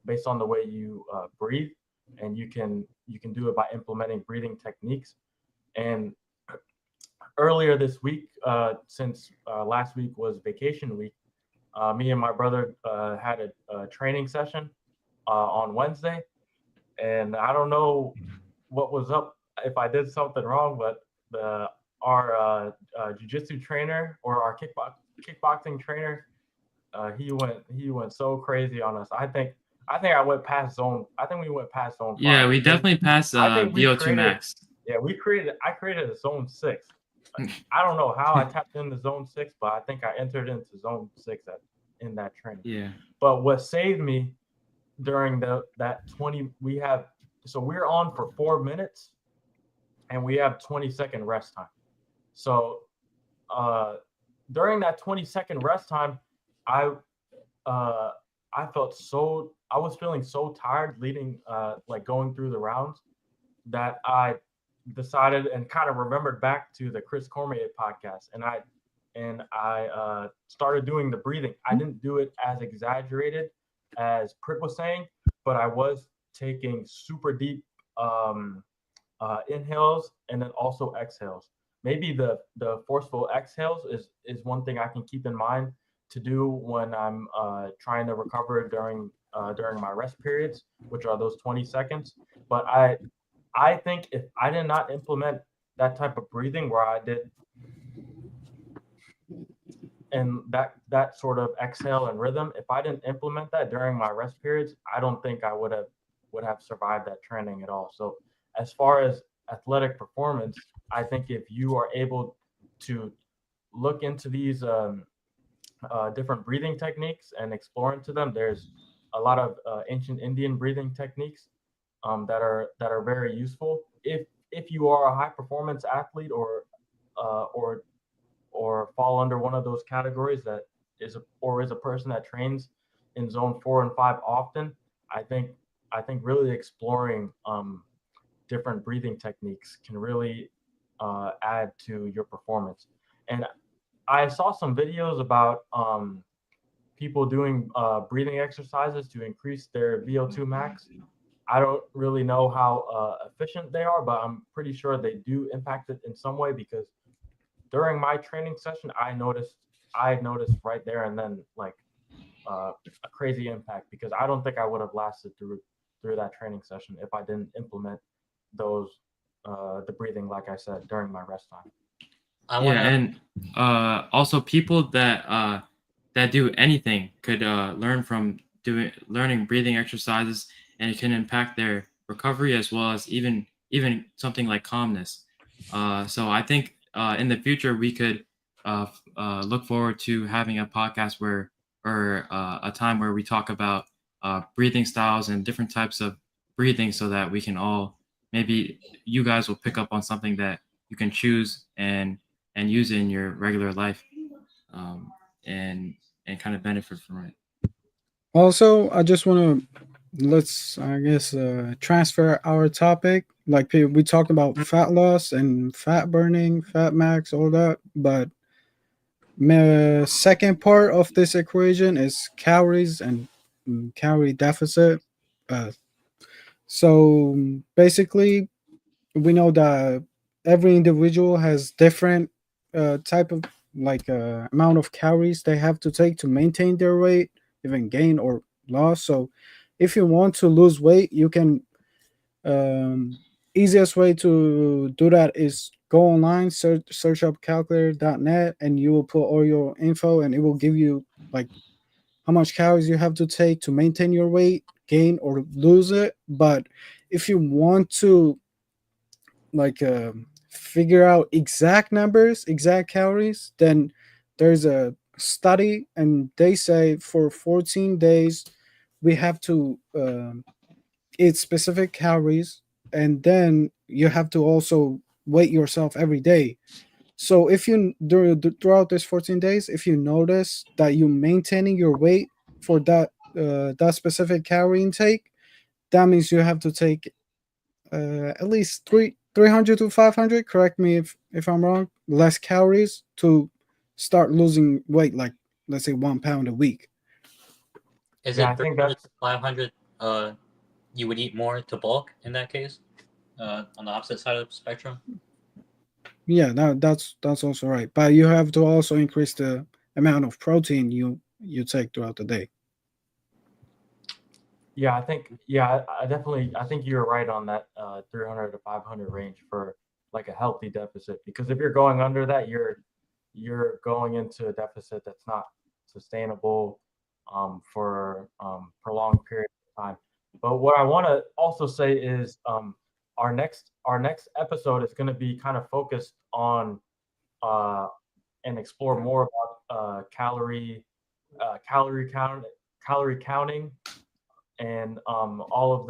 based on the way you breathe, and you can do it by implementing breathing techniques. And earlier this week, since last week was vacation week, me and my brother had a training session on Wednesday, and I don't know what was up, if I did something wrong, but the our jujitsu trainer, or our kickboxing trainer, he went so crazy on us. I think I went past zone. I think we went past zone Yeah, 5. we And then definitely passed I think we VO2 created. max. Yeah, I created a zone 6. I don't know how I tapped into zone 6, but I think I entered into zone 6 in that training. Yeah. But what saved me during that 20, we're on for 4 minutes, and we have 20-second rest time. So during that 20-second rest time, I uh, I was feeling so tired leading, like going through the rounds, that I decided and kind of remembered back to the Chris Cormier podcast, and I started doing the breathing. I didn't do it as exaggerated as Prit was saying, but I was taking super deep inhales and then also exhales. Maybe the forceful exhales is one thing I can keep in mind to do when I'm trying to recover during my rest periods, which are those 20 seconds. But I think if I did not implement that type of breathing where I did, and that sort of exhale and rhythm, if I didn't implement that during my rest periods, I don't think I would have survived that training at all. So as far as athletic performance, I think if you are able to look into these different breathing techniques and explore into them, there's a lot of ancient Indian breathing techniques that are very useful if you are a high performance athlete, uh, or or fall under one of those categories that is a person that trains in zone 4 and 5 often. I think really exploring different breathing techniques can really add to your performance. And I saw some videos about people doing breathing exercises to increase their VO2 max. I don't really know how efficient they are, but I'm pretty sure they do impact it in some way, because during my training session, I noticed right there and then, like, a crazy impact, because I don't think I would have lasted through that training session if I didn't implement those the breathing, like I said, during my rest time. I want Yeah, to. and also people that do anything could learn from learning breathing exercises, and it can impact their recovery as well as even something like calmness. So I think in the future we could look forward to having a podcast where or a time where we talk about breathing styles and different types of breathing, so that we can all maybe you guys will pick up on something that you can choose and use it in your regular life, um, and kind of benefit from it. Also, I just want to let's I guess transfer our topic. Like we talked about fat loss and fat burning, fat max, all that, but second part of this equation is calories and calorie deficit. Uh, so basically, we know that every individual has different type of amount of calories they have to take to maintain their weight, even gain or loss. So if you want to lose weight, you can easiest way to do that is go online, search up calculator.net, and you will put all your info and it will give you like how much calories you have to take to maintain your weight, gain or lose it. But if you want to figure out exact numbers, exact calories, then there's a study and they say for 14 days we have to eat specific calories, and then you have to also weight yourself every day. So if you throughout this 14 days, if you notice that you're maintaining your weight for that specific calorie intake, that means you have to take at least 300 to 500, correct me if I'm wrong, less calories to start losing weight, like let's say 1 pound a week. Is Yeah, it I think 300 that's to 500? You would eat more to bulk in that case. On the opposite side of the spectrum. Yeah, that's also right, but you have to also increase the amount of protein you take throughout the day. yeah, I think yeah, I definitely I think you're right on that 300 to 500 range for like a healthy deficit, because if you're going under that, you're going into a deficit that's not sustainable for prolonged period of time. But what I want to also say is our next episode is going to be kind of focused on uh, and explore more about calorie counting, and all of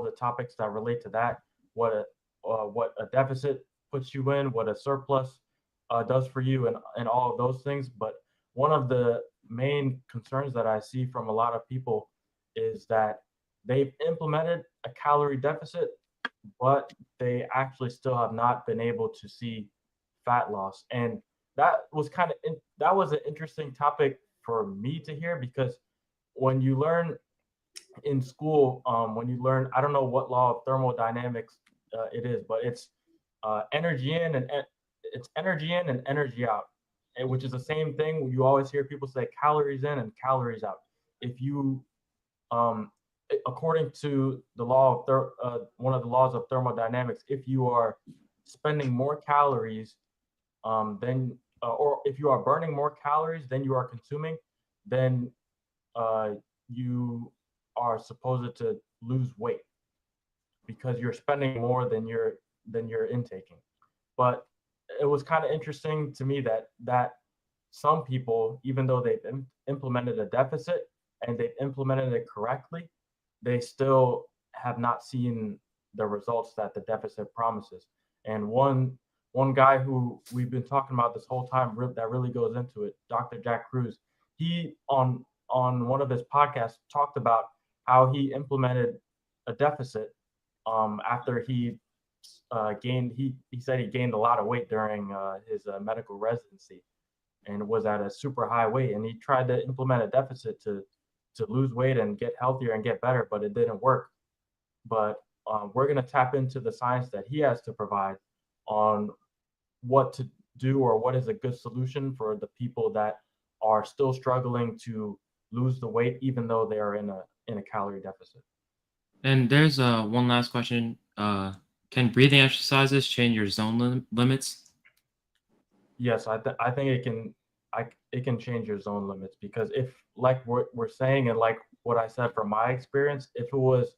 the topics that relate to that. What a deficit puts you in, what a surplus does for you, and all of those things. But one of the main concerns that I see from a lot of people is that they've implemented a calorie deficit, but they actually still have not been able to see fat loss. And that was an interesting topic for me to hear, because when you learn in school, when you learn, I don't know what law of thermodynamics it is, but energy in and it's energy in and energy out, which is the same thing. You always hear people say calories in and calories out. If you um, according to the law of one of the laws of thermodynamics, if you are spending more calories then or if you are burning more calories than you are consuming, then uh, you are supposed to lose weight because you're spending more than you're intaking. But it was kind of interesting to me that some people, even though they've implemented a deficit and they've implemented it correctly, they still have not seen the results that the deficit promises. And one guy who we've been talking about this whole time that really goes into it, Dr. Jack Cruz, he on one of his podcasts talked about how he implemented a deficit after he said he gained a lot of weight during his medical residency and was at a super high weight, and he tried to implement a deficit to lose weight and get healthier and get better, but it didn't work. But we're going to tap into the science that he has to provide on what to do or what is a good solution for the people that are still struggling to lose the weight even though they are in a calorie deficit. And there's one last question, can breathing exercises change your zone limits? Yes, I think it can change your zone limits because if like we're saying and like what I said from my experience, if it was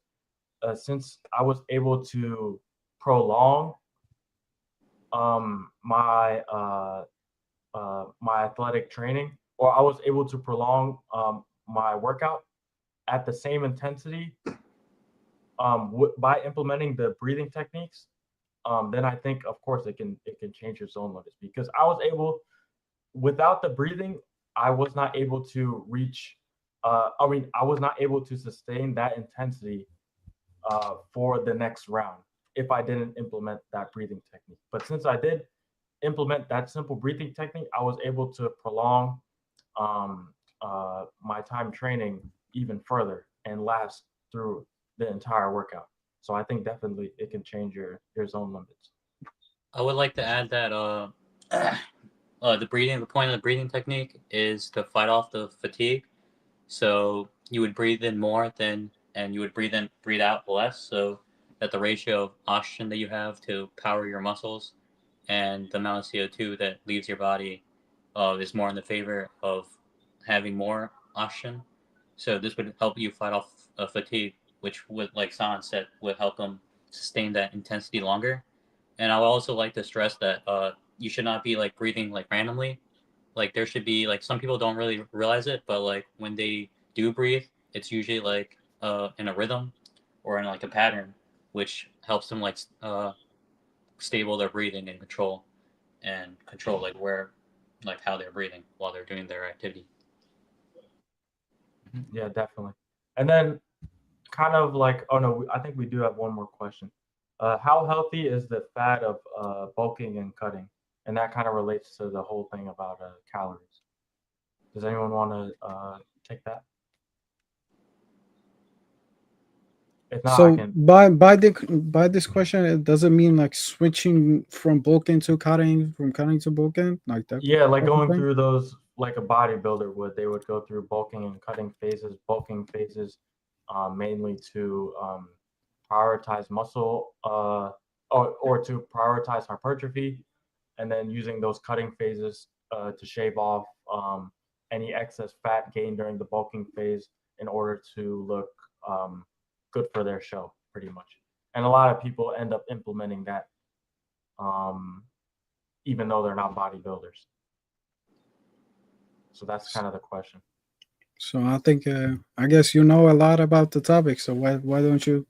since I was able to prolong my my athletic training, or I was able to prolong my workout at the same intensity by implementing the breathing techniques, then I think of course it can change your zone limits because I was able without the breathing, I was not able to reach. I mean, I was not able to sustain that intensity for the next round if I didn't implement that breathing technique. But since I did implement that simple breathing technique, I was able to prolong um, my time training even further and last through the entire workout. So I think definitely it can change your zone limits. I would like to add that the point of the breathing technique is to fight off the fatigue. So you would breathe in more than, and you would breathe out less, so that the ratio of oxygen that you have to power your muscles and the amount of CO2 that leaves your body is more in the favor of having more oxygen. So this would help you fight off fatigue, which would, like San said, would help them sustain that intensity longer. And I would also like to stress that you should not be like breathing like randomly. Like there should be like some people don't really realize it, but like when they do breathe, it's usually like in a rhythm or in like a pattern, which helps them like stable their breathing and control like where like how they're breathing while they're doing their activity. Yeah, definitely. And then kind of like, oh no, I think we do have one more question. How healthy is the fat of bulking and cutting? And that kind of relates to the whole thing about calories. Does anyone want to take that? If not, I So can. by this question, it doesn't mean like switching from bulking to cutting, from cutting to bulking, like that Yeah, like type of going thing. through those like a bodybuilder would. They would go through bulking and cutting phases, bulking phases, mainly to prioritize muscle or to prioritize hypertrophy, and then using those cutting phases to shave off any excess fat gained during the bulking phase in order to look um, good for their show, pretty much. And a lot of people end up implementing that, um, even though they're not bodybuilders. So that's kind of the question. So I think I guess you know a lot about the topic. So why don't you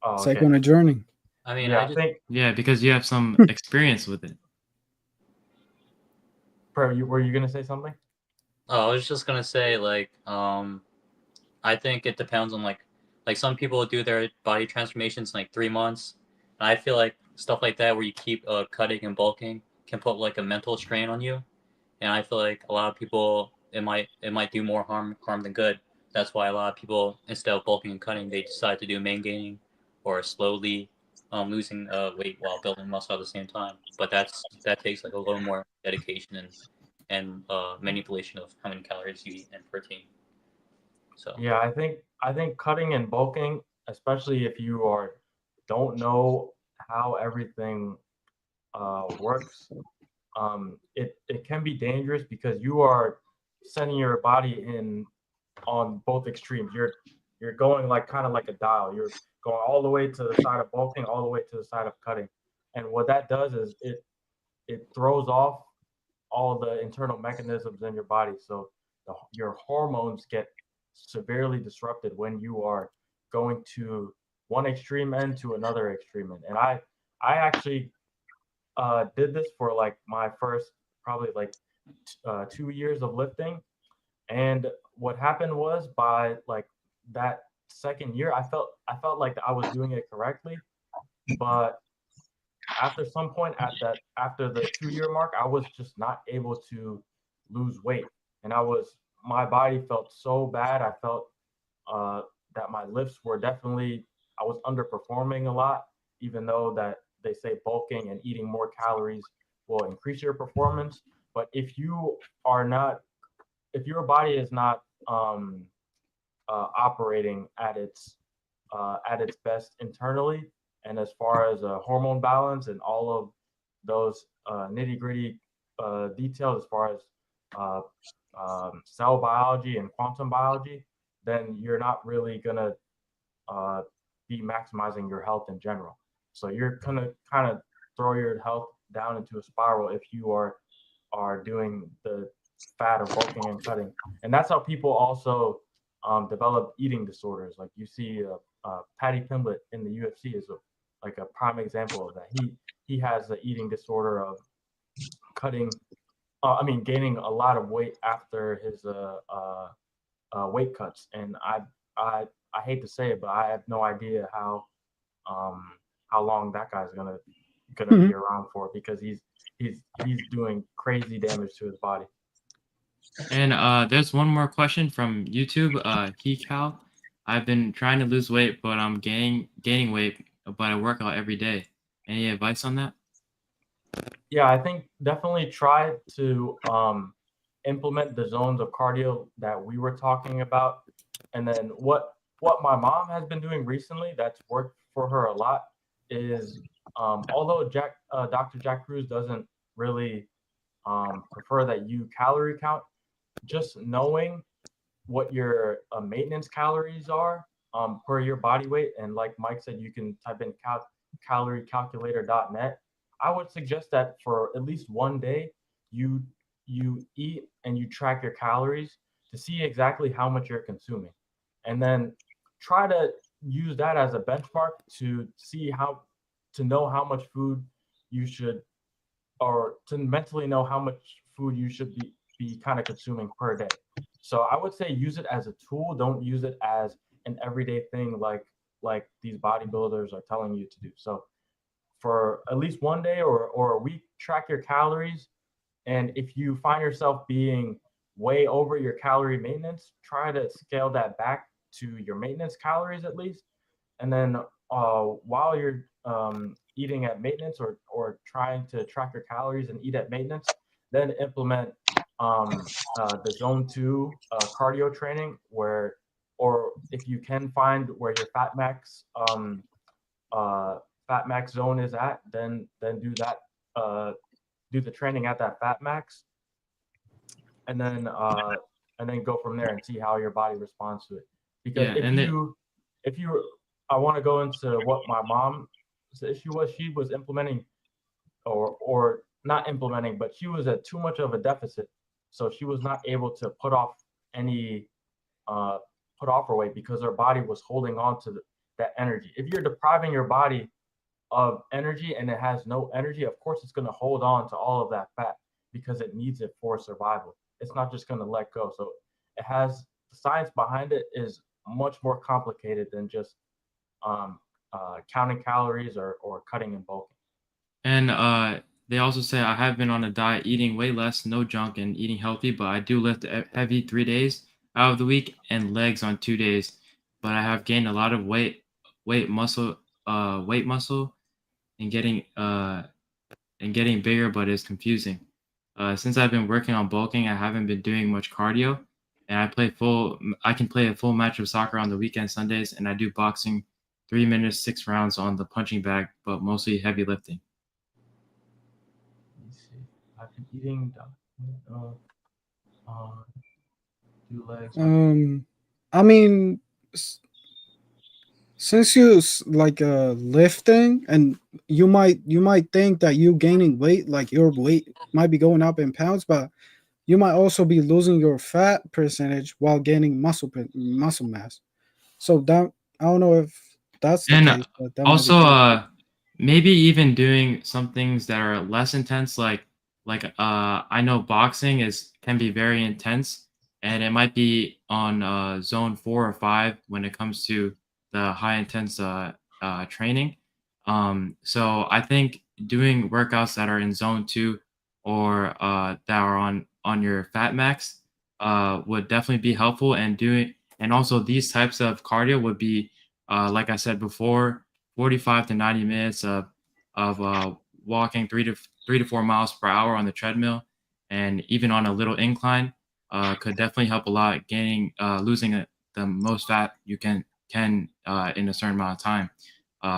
Oh, take okay. on a journey? I mean, Yeah, I I just think Yeah, because you have some experience with it. Were you gonna say something? I was just gonna say like I think it depends on like some people do their body transformations in like 3 months. And I feel like stuff like that where you keep cutting and bulking can put like a mental strain on you. And I feel like a lot of people it might do more harm than good. That's why a lot of people instead of bulking and cutting, they decide to do main gaining or slowly losing weight while building muscle at the same time. But that takes like a little more dedication and manipulation of how many calories you eat and protein. So Yeah, I think cutting and bulking, especially if you are don't know how everything works, it can be dangerous because you are sending your body in on both extremes. You're going like kind of like a dial. You're going all the way to the side of bulking, all the way to the side of cutting. And what that does is it throws off all the internal mechanisms in your body. So your hormones get severely disrupted when you are going to one extreme end to another extreme end. And I actually did this for like my first probably like 2 years of lifting. And what happened was by like that second year, I felt like I was doing it correctly, but after some point after the 2 year mark, I was just not able to lose weight, and my body felt so bad. I felt uh, that my lifts were definitely I was underperforming a lot, even though that they say bulking and eating more calories will increase your performance. But if your body is not operating at its best internally, And as far as hormone balance and all of those nitty gritty details, as far as uh, cell biology and quantum biology, then you're not really gonna uh, be maximizing your health in general. So you're gonna kind of throw your health down into a spiral if you are doing the fat or bulking and cutting. And that's how people also develop eating disorders. Like you see, Paddy Pimblett in the UFC is like a prime example of that. He has the eating disorder of cutting, gaining a lot of weight after his weight cuts. And I hate to say it, but I have no idea how long that guy's gonna Mhm. be around for, because he's doing crazy damage to his body. And there's one more question from YouTube. Cal, I've been trying to lose weight, but I'm gaining weight, but I work out every day. Any advice on that? Yeah, I think definitely try to implement the zones of cardio that we were talking about. And then what my mom has been doing recently that's worked for her a lot is, although Dr. Jack Cruz doesn't really prefer that you calorie count, just knowing what your maintenance calories are per your body weight. And like Mike said, you can type in caloriecalculator.net. I would suggest that for at least one day, you eat and you track your calories to see exactly how much you're consuming, and then try to use that as a benchmark to see to know how much food you should, or to mentally know how much food you should be kind of consuming per day. So I would say use it as a tool. Don't use it as an everyday thing like these bodybuilders are telling you to do. So for at least one day or a week, track your calories. And if you find yourself being way over your calorie maintenance, try to scale that back to your maintenance calories at least. And then while you're eating at maintenance, or trying to track your calories and eat at maintenance, then implement the zone 2 cardio training, where, or if you can find where your uh, fat max zone is at, then do that, do the training at that fat max, and then go from there and see how your body responds to it. Because Yeah, and then if you I want to go into what my mom's issue was. She was implementing, or not implementing, but she was at too much of a deficit, so she was not able to put off any put off her weight because her body was holding on to that energy. If you're depriving your body of energy and it has no energy, of course it's going to hold on to all of that fat because it needs it for survival. It's not just going to let go. So it has, the science behind it is much more complicated than just counting calories or cutting and bulking. And they also say I have been on a diet, eating way less, no junk, and eating healthy, but I do lift heavy 3 days out of the week and legs on 2 days. But I have gained a lot of weight muscle, and getting bigger, but it's confusing. Since I've been working on bulking, I haven't been doing much cardio, and I can play a full match of soccer on the weekend Sundays, and I do boxing 3 minutes, 6 rounds on the punching bag, but mostly heavy lifting. Let me see. I've been eating 2 legs. I mean, since you like lifting, and you might think that you gaining weight, like your weight might be going up in pounds, but you might also be losing your fat percentage while gaining muscle mass. So that, I don't know if that's the And case, but that might be also, true. maybe even doing some things that are less intense, like I know boxing can be very intense, and it might be on zone 4 or 5 when it comes to the high intense training. So I think doing workouts that are in zone 2, or that are on your fat max would definitely be helpful. And also these types of cardio would be, like I said before, 45 to 90 minutes of walking 3 to 4 miles per hour on the treadmill, and even on a little incline could definitely help a lot, losing the most fat you can in a certain amount of time.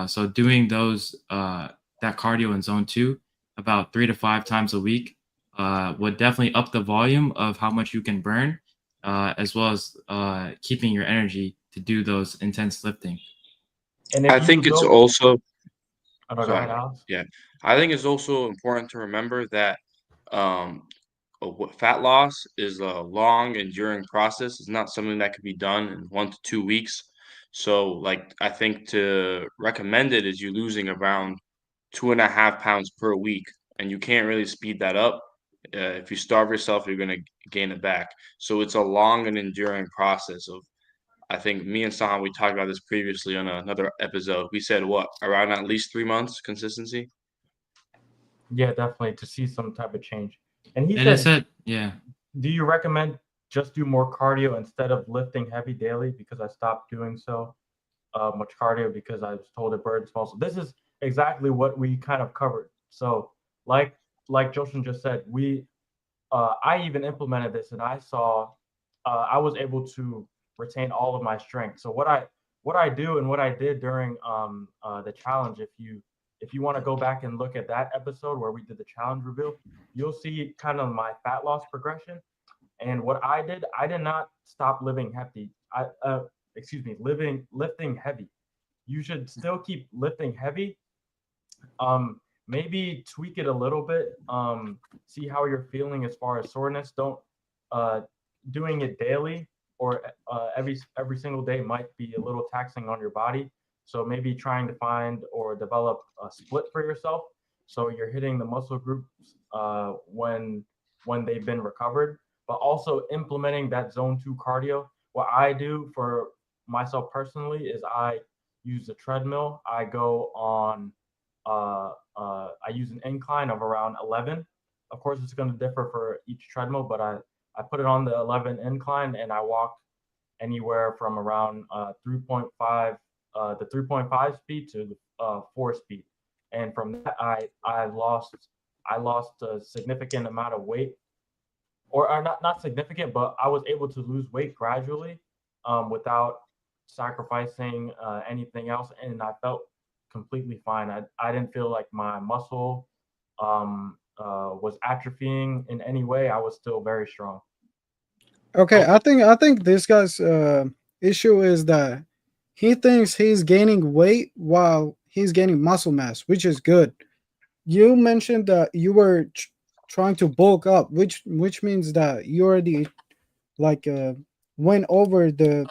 So doing those that cardio in zone 2 about 3 to 5 times a week would definitely up the volume of how much you can burn, as well as keeping your energy to do those intense lifting. And I if you think it's go, also oh, no, go ahead, sorry. Alex. Yeah. I think it's also important to remember that um fat loss is a long enduring process. It's not something that can be done in 1 to 2 weeks. So like I think to recommend it is you losing around 2.5 pounds per week, and you can't really speed that up. If you starve yourself, you're gonna gain it back. So it's a long and enduring process of I think me and Sahan, we talked about this previously on another episode. We said what, around at least 3 months consistency? Yeah, definitely to see some type of change. And he And it said, said, yeah, do you recommend just do more cardio instead of lifting heavy daily? Because I stopped doing so much cardio because I was told it burns muscle. This is exactly what we kind of covered. So, like Joshin just said, I even implemented this, and I saw I was able to retain all of my strength. So what I do and what I did during the challenge, if you want to go back and look at that episode where we did the challenge reveal, you'll see kind of my fat loss progression. And what I did not stop living heavy. Lifting heavy. You should still keep lifting heavy. Maybe tweak it a little bit. See how you're feeling as far as soreness. Don't uh, doing it daily or every single day might be a little taxing on your body. So maybe trying to find or develop a split for yourself. So you're hitting the muscle groups when they've been recovered, but also implementing that zone 2 cardio. What I do for myself personally is I use the treadmill. I use an incline of around 11. Of course, it's going to differ for each treadmill, but I put it on the 11 incline and I walk anywhere from around 3.5 the 3.5 speed to the 4 speed. And from that, I lost a significant amount of weight, or not significant, but I was able to lose weight gradually without sacrificing anything else, and I felt completely fine. I didn't feel like my muscle was atrophying in any way. I was still very strong. Okay, oh, I think this guy's issue is that he thinks he's gaining weight while he's gaining muscle mass, which is good. You mentioned that you were trying to bulk up, which means that you already like went over the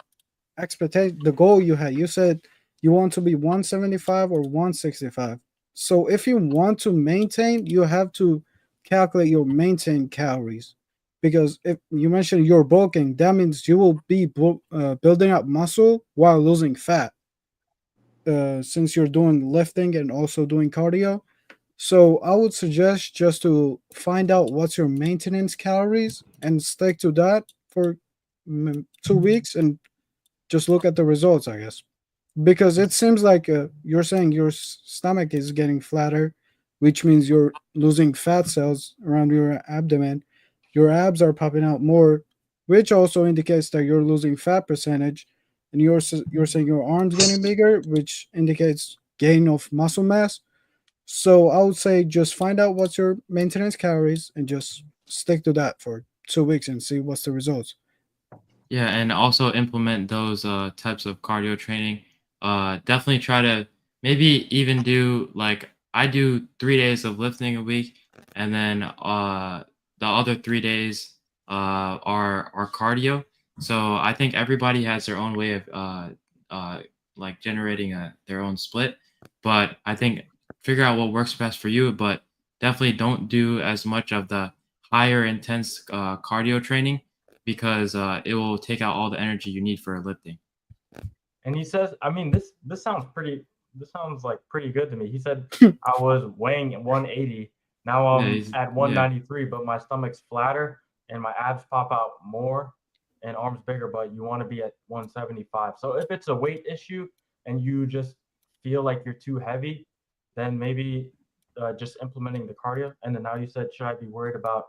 expectation, the goal you had. You said you want to be 175 or 165. So if you want to maintain, you have to calculate your maintained calories, because if you mentioned you're bulking, that means you will be building up muscle while losing fat, since you're doing lifting and also doing cardio. So I would suggest just to find out what's your maintenance calories and stick to that for 2 weeks and just look at the results, I guess. Because it seems like you're saying your stomach is getting flatter, which means you're losing fat cells around your abdomen. Your abs are popping out more, which also indicates that you're losing fat percentage. And you're saying your arms getting bigger, which indicates gain of muscle mass. So I would say just find out what's your maintenance calories and just stick to that for 2 weeks and see what's the results. yeah, and also implement those types of cardio training. Definitely try to maybe even do like I do 3 days of lifting a week, and then the other 3 days are cardio. So I think everybody has their own way of uh, like generating their own split. But I think figure out what works best for you. But definitely don't do as much of the higher intense cardio training because it will take out all the energy you need for lifting. And he says, I mean, this sounds pretty. This sounds like pretty good to me. He said I was weighing at 180. Now Yeah, I'm at yeah, 193, but my stomach's flatter and my abs pop out more and arms bigger. But you want to be at 175. So if it's a weight issue and you just feel like you're too heavy, then maybe just implementing the cardio. And then now you said, should I be worried about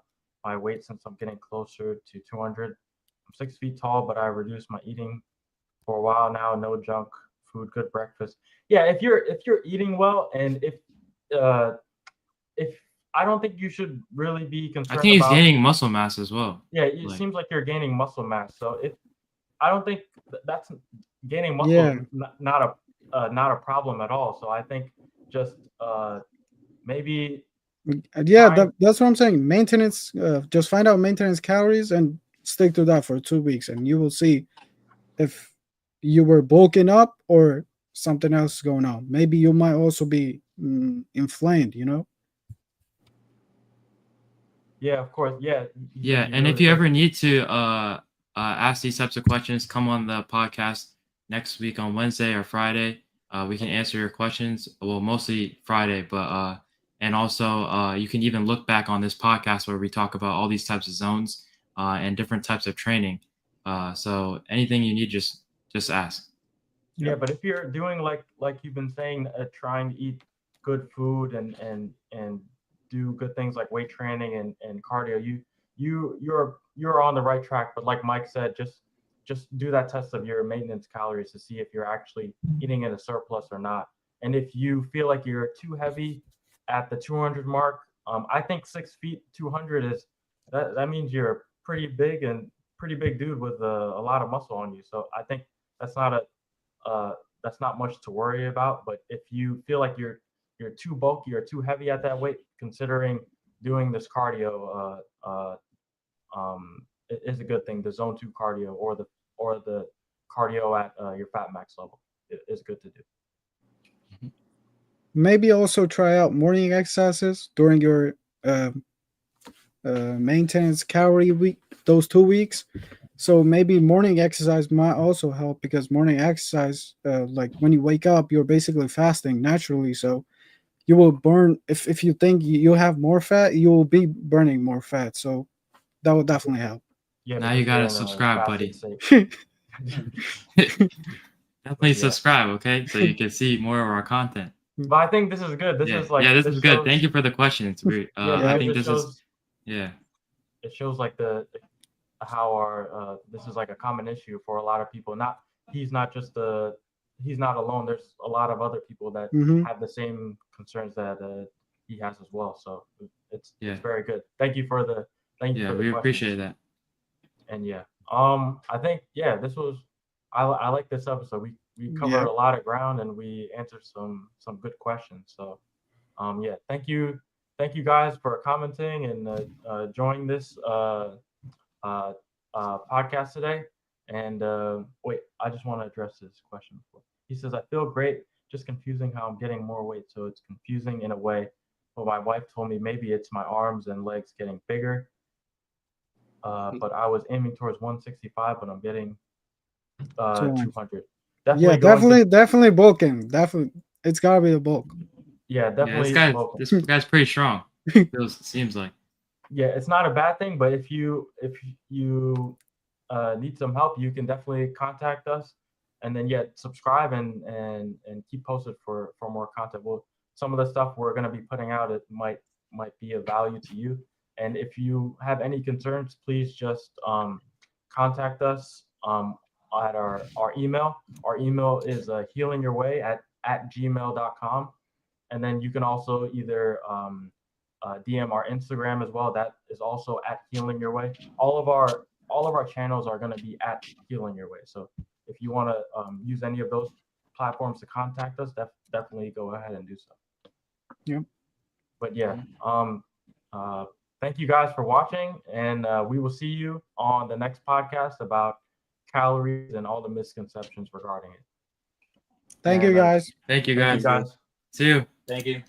my weight since I'm getting closer to 200? I'm 6 feet tall, but I reduced my eating for a while now. No junk food, good breakfast. Yeah, if you're eating well, and if I don't think you should really be I concerned think he's about. gaining muscle mass as well. Yeah, it like- seems like you're gaining muscle mass. So I don't think that's gaining muscle. Yeah. Is not a problem at all. So I think just maybe Yeah, Fine. that's what I'm saying. Maintenance, just find out maintenance calories and stick to that for 2 weeks, and you will see if you were bulking up or something else is going on. Maybe you might also be inflamed, you know? yeah, of course, yeah. Yeah, and if you ever need to ask these types of questions, come on the podcast next week on Wednesday or Friday. We can answer your questions. Well, mostly Friday, but and also you can even look back on this podcast where we talk about all these types of zones and different types of training. So anything you need, just ask. Yeah, but if you're doing like you've been saying, trying to eat good food and do good things like weight training and cardio, you're on the right track. But like Mike said, just do that test of your maintenance calories to see if you're actually eating in a surplus or not. And if you feel like you're too heavy at the 200 mark, I think 6 feet 200 is that means you're a pretty big dude with a lot of muscle on you. So I think that's not much to worry about. But if you feel like you're too bulky or too heavy at that weight, considering doing this cardio is a good thing. The zone 2 cardio or the cardio at your fat max level is good to do. Maybe also try out morning exercises during your maintenance calorie week, those 2 weeks. So maybe morning exercise might also help, because morning exercise, like when you wake up, you're basically fasting naturally. So you will burn, if you think you have more fat, you will be burning more fat. So that will definitely help. Yeah. Now because you gotta you're in a subscribe, fasted buddy. state. Definitely Yeah. subscribe, okay? So you can see more of our content. But I think this is good. This yeah, is like yeah, this is good. shows- Thank you for the question. It's great. Yeah, I it think just this shows, is yeah. it shows like how our this is like a common issue for a lot of people. He's not alone. There's a lot of other people that Mhm. have the same concerns that he has as well. So it's Yeah. very good. Thank you for the Yeah, for the we questions. appreciate that. And yeah, I think this was I like this episode. We covered Yeah. a lot of ground and we answered some good questions. So yeah, thank you guys for commenting and joining this podcast today. And wait, I just want to address this question before. He says, I feel great, just confusing how I'm getting more weight. So it's confusing in a way. But my wife told me maybe it's my arms and legs getting bigger. But I was aiming towards 165, but I'm getting 200. Yeah, definitely bulking. Definitely, it's gotta be a bulk. Yeah, Yeah, definitely. this guy's pretty strong. Seems like. Yeah, it's not a bad thing, but if you need some help, you can definitely contact us, and then subscribe and keep posted for more content. Well, some of the stuff we're going to be putting out, it might be of value to you. And if you have any concerns, please just contact us at our email. Our email is healingyourway@gmail.com, and then you can also either DM our Instagram as well. That is also @healingyourway. All of our channels are going to be @healingyourway. So if you want to use any of those platforms to contact us, definitely go ahead and do so. Yep. But yeah, thank you guys for watching, and we will see you on the next podcast about calories and all the misconceptions regarding it. Thank you, And, guys. Thank you Thank guys. you guys. See you. Thank you.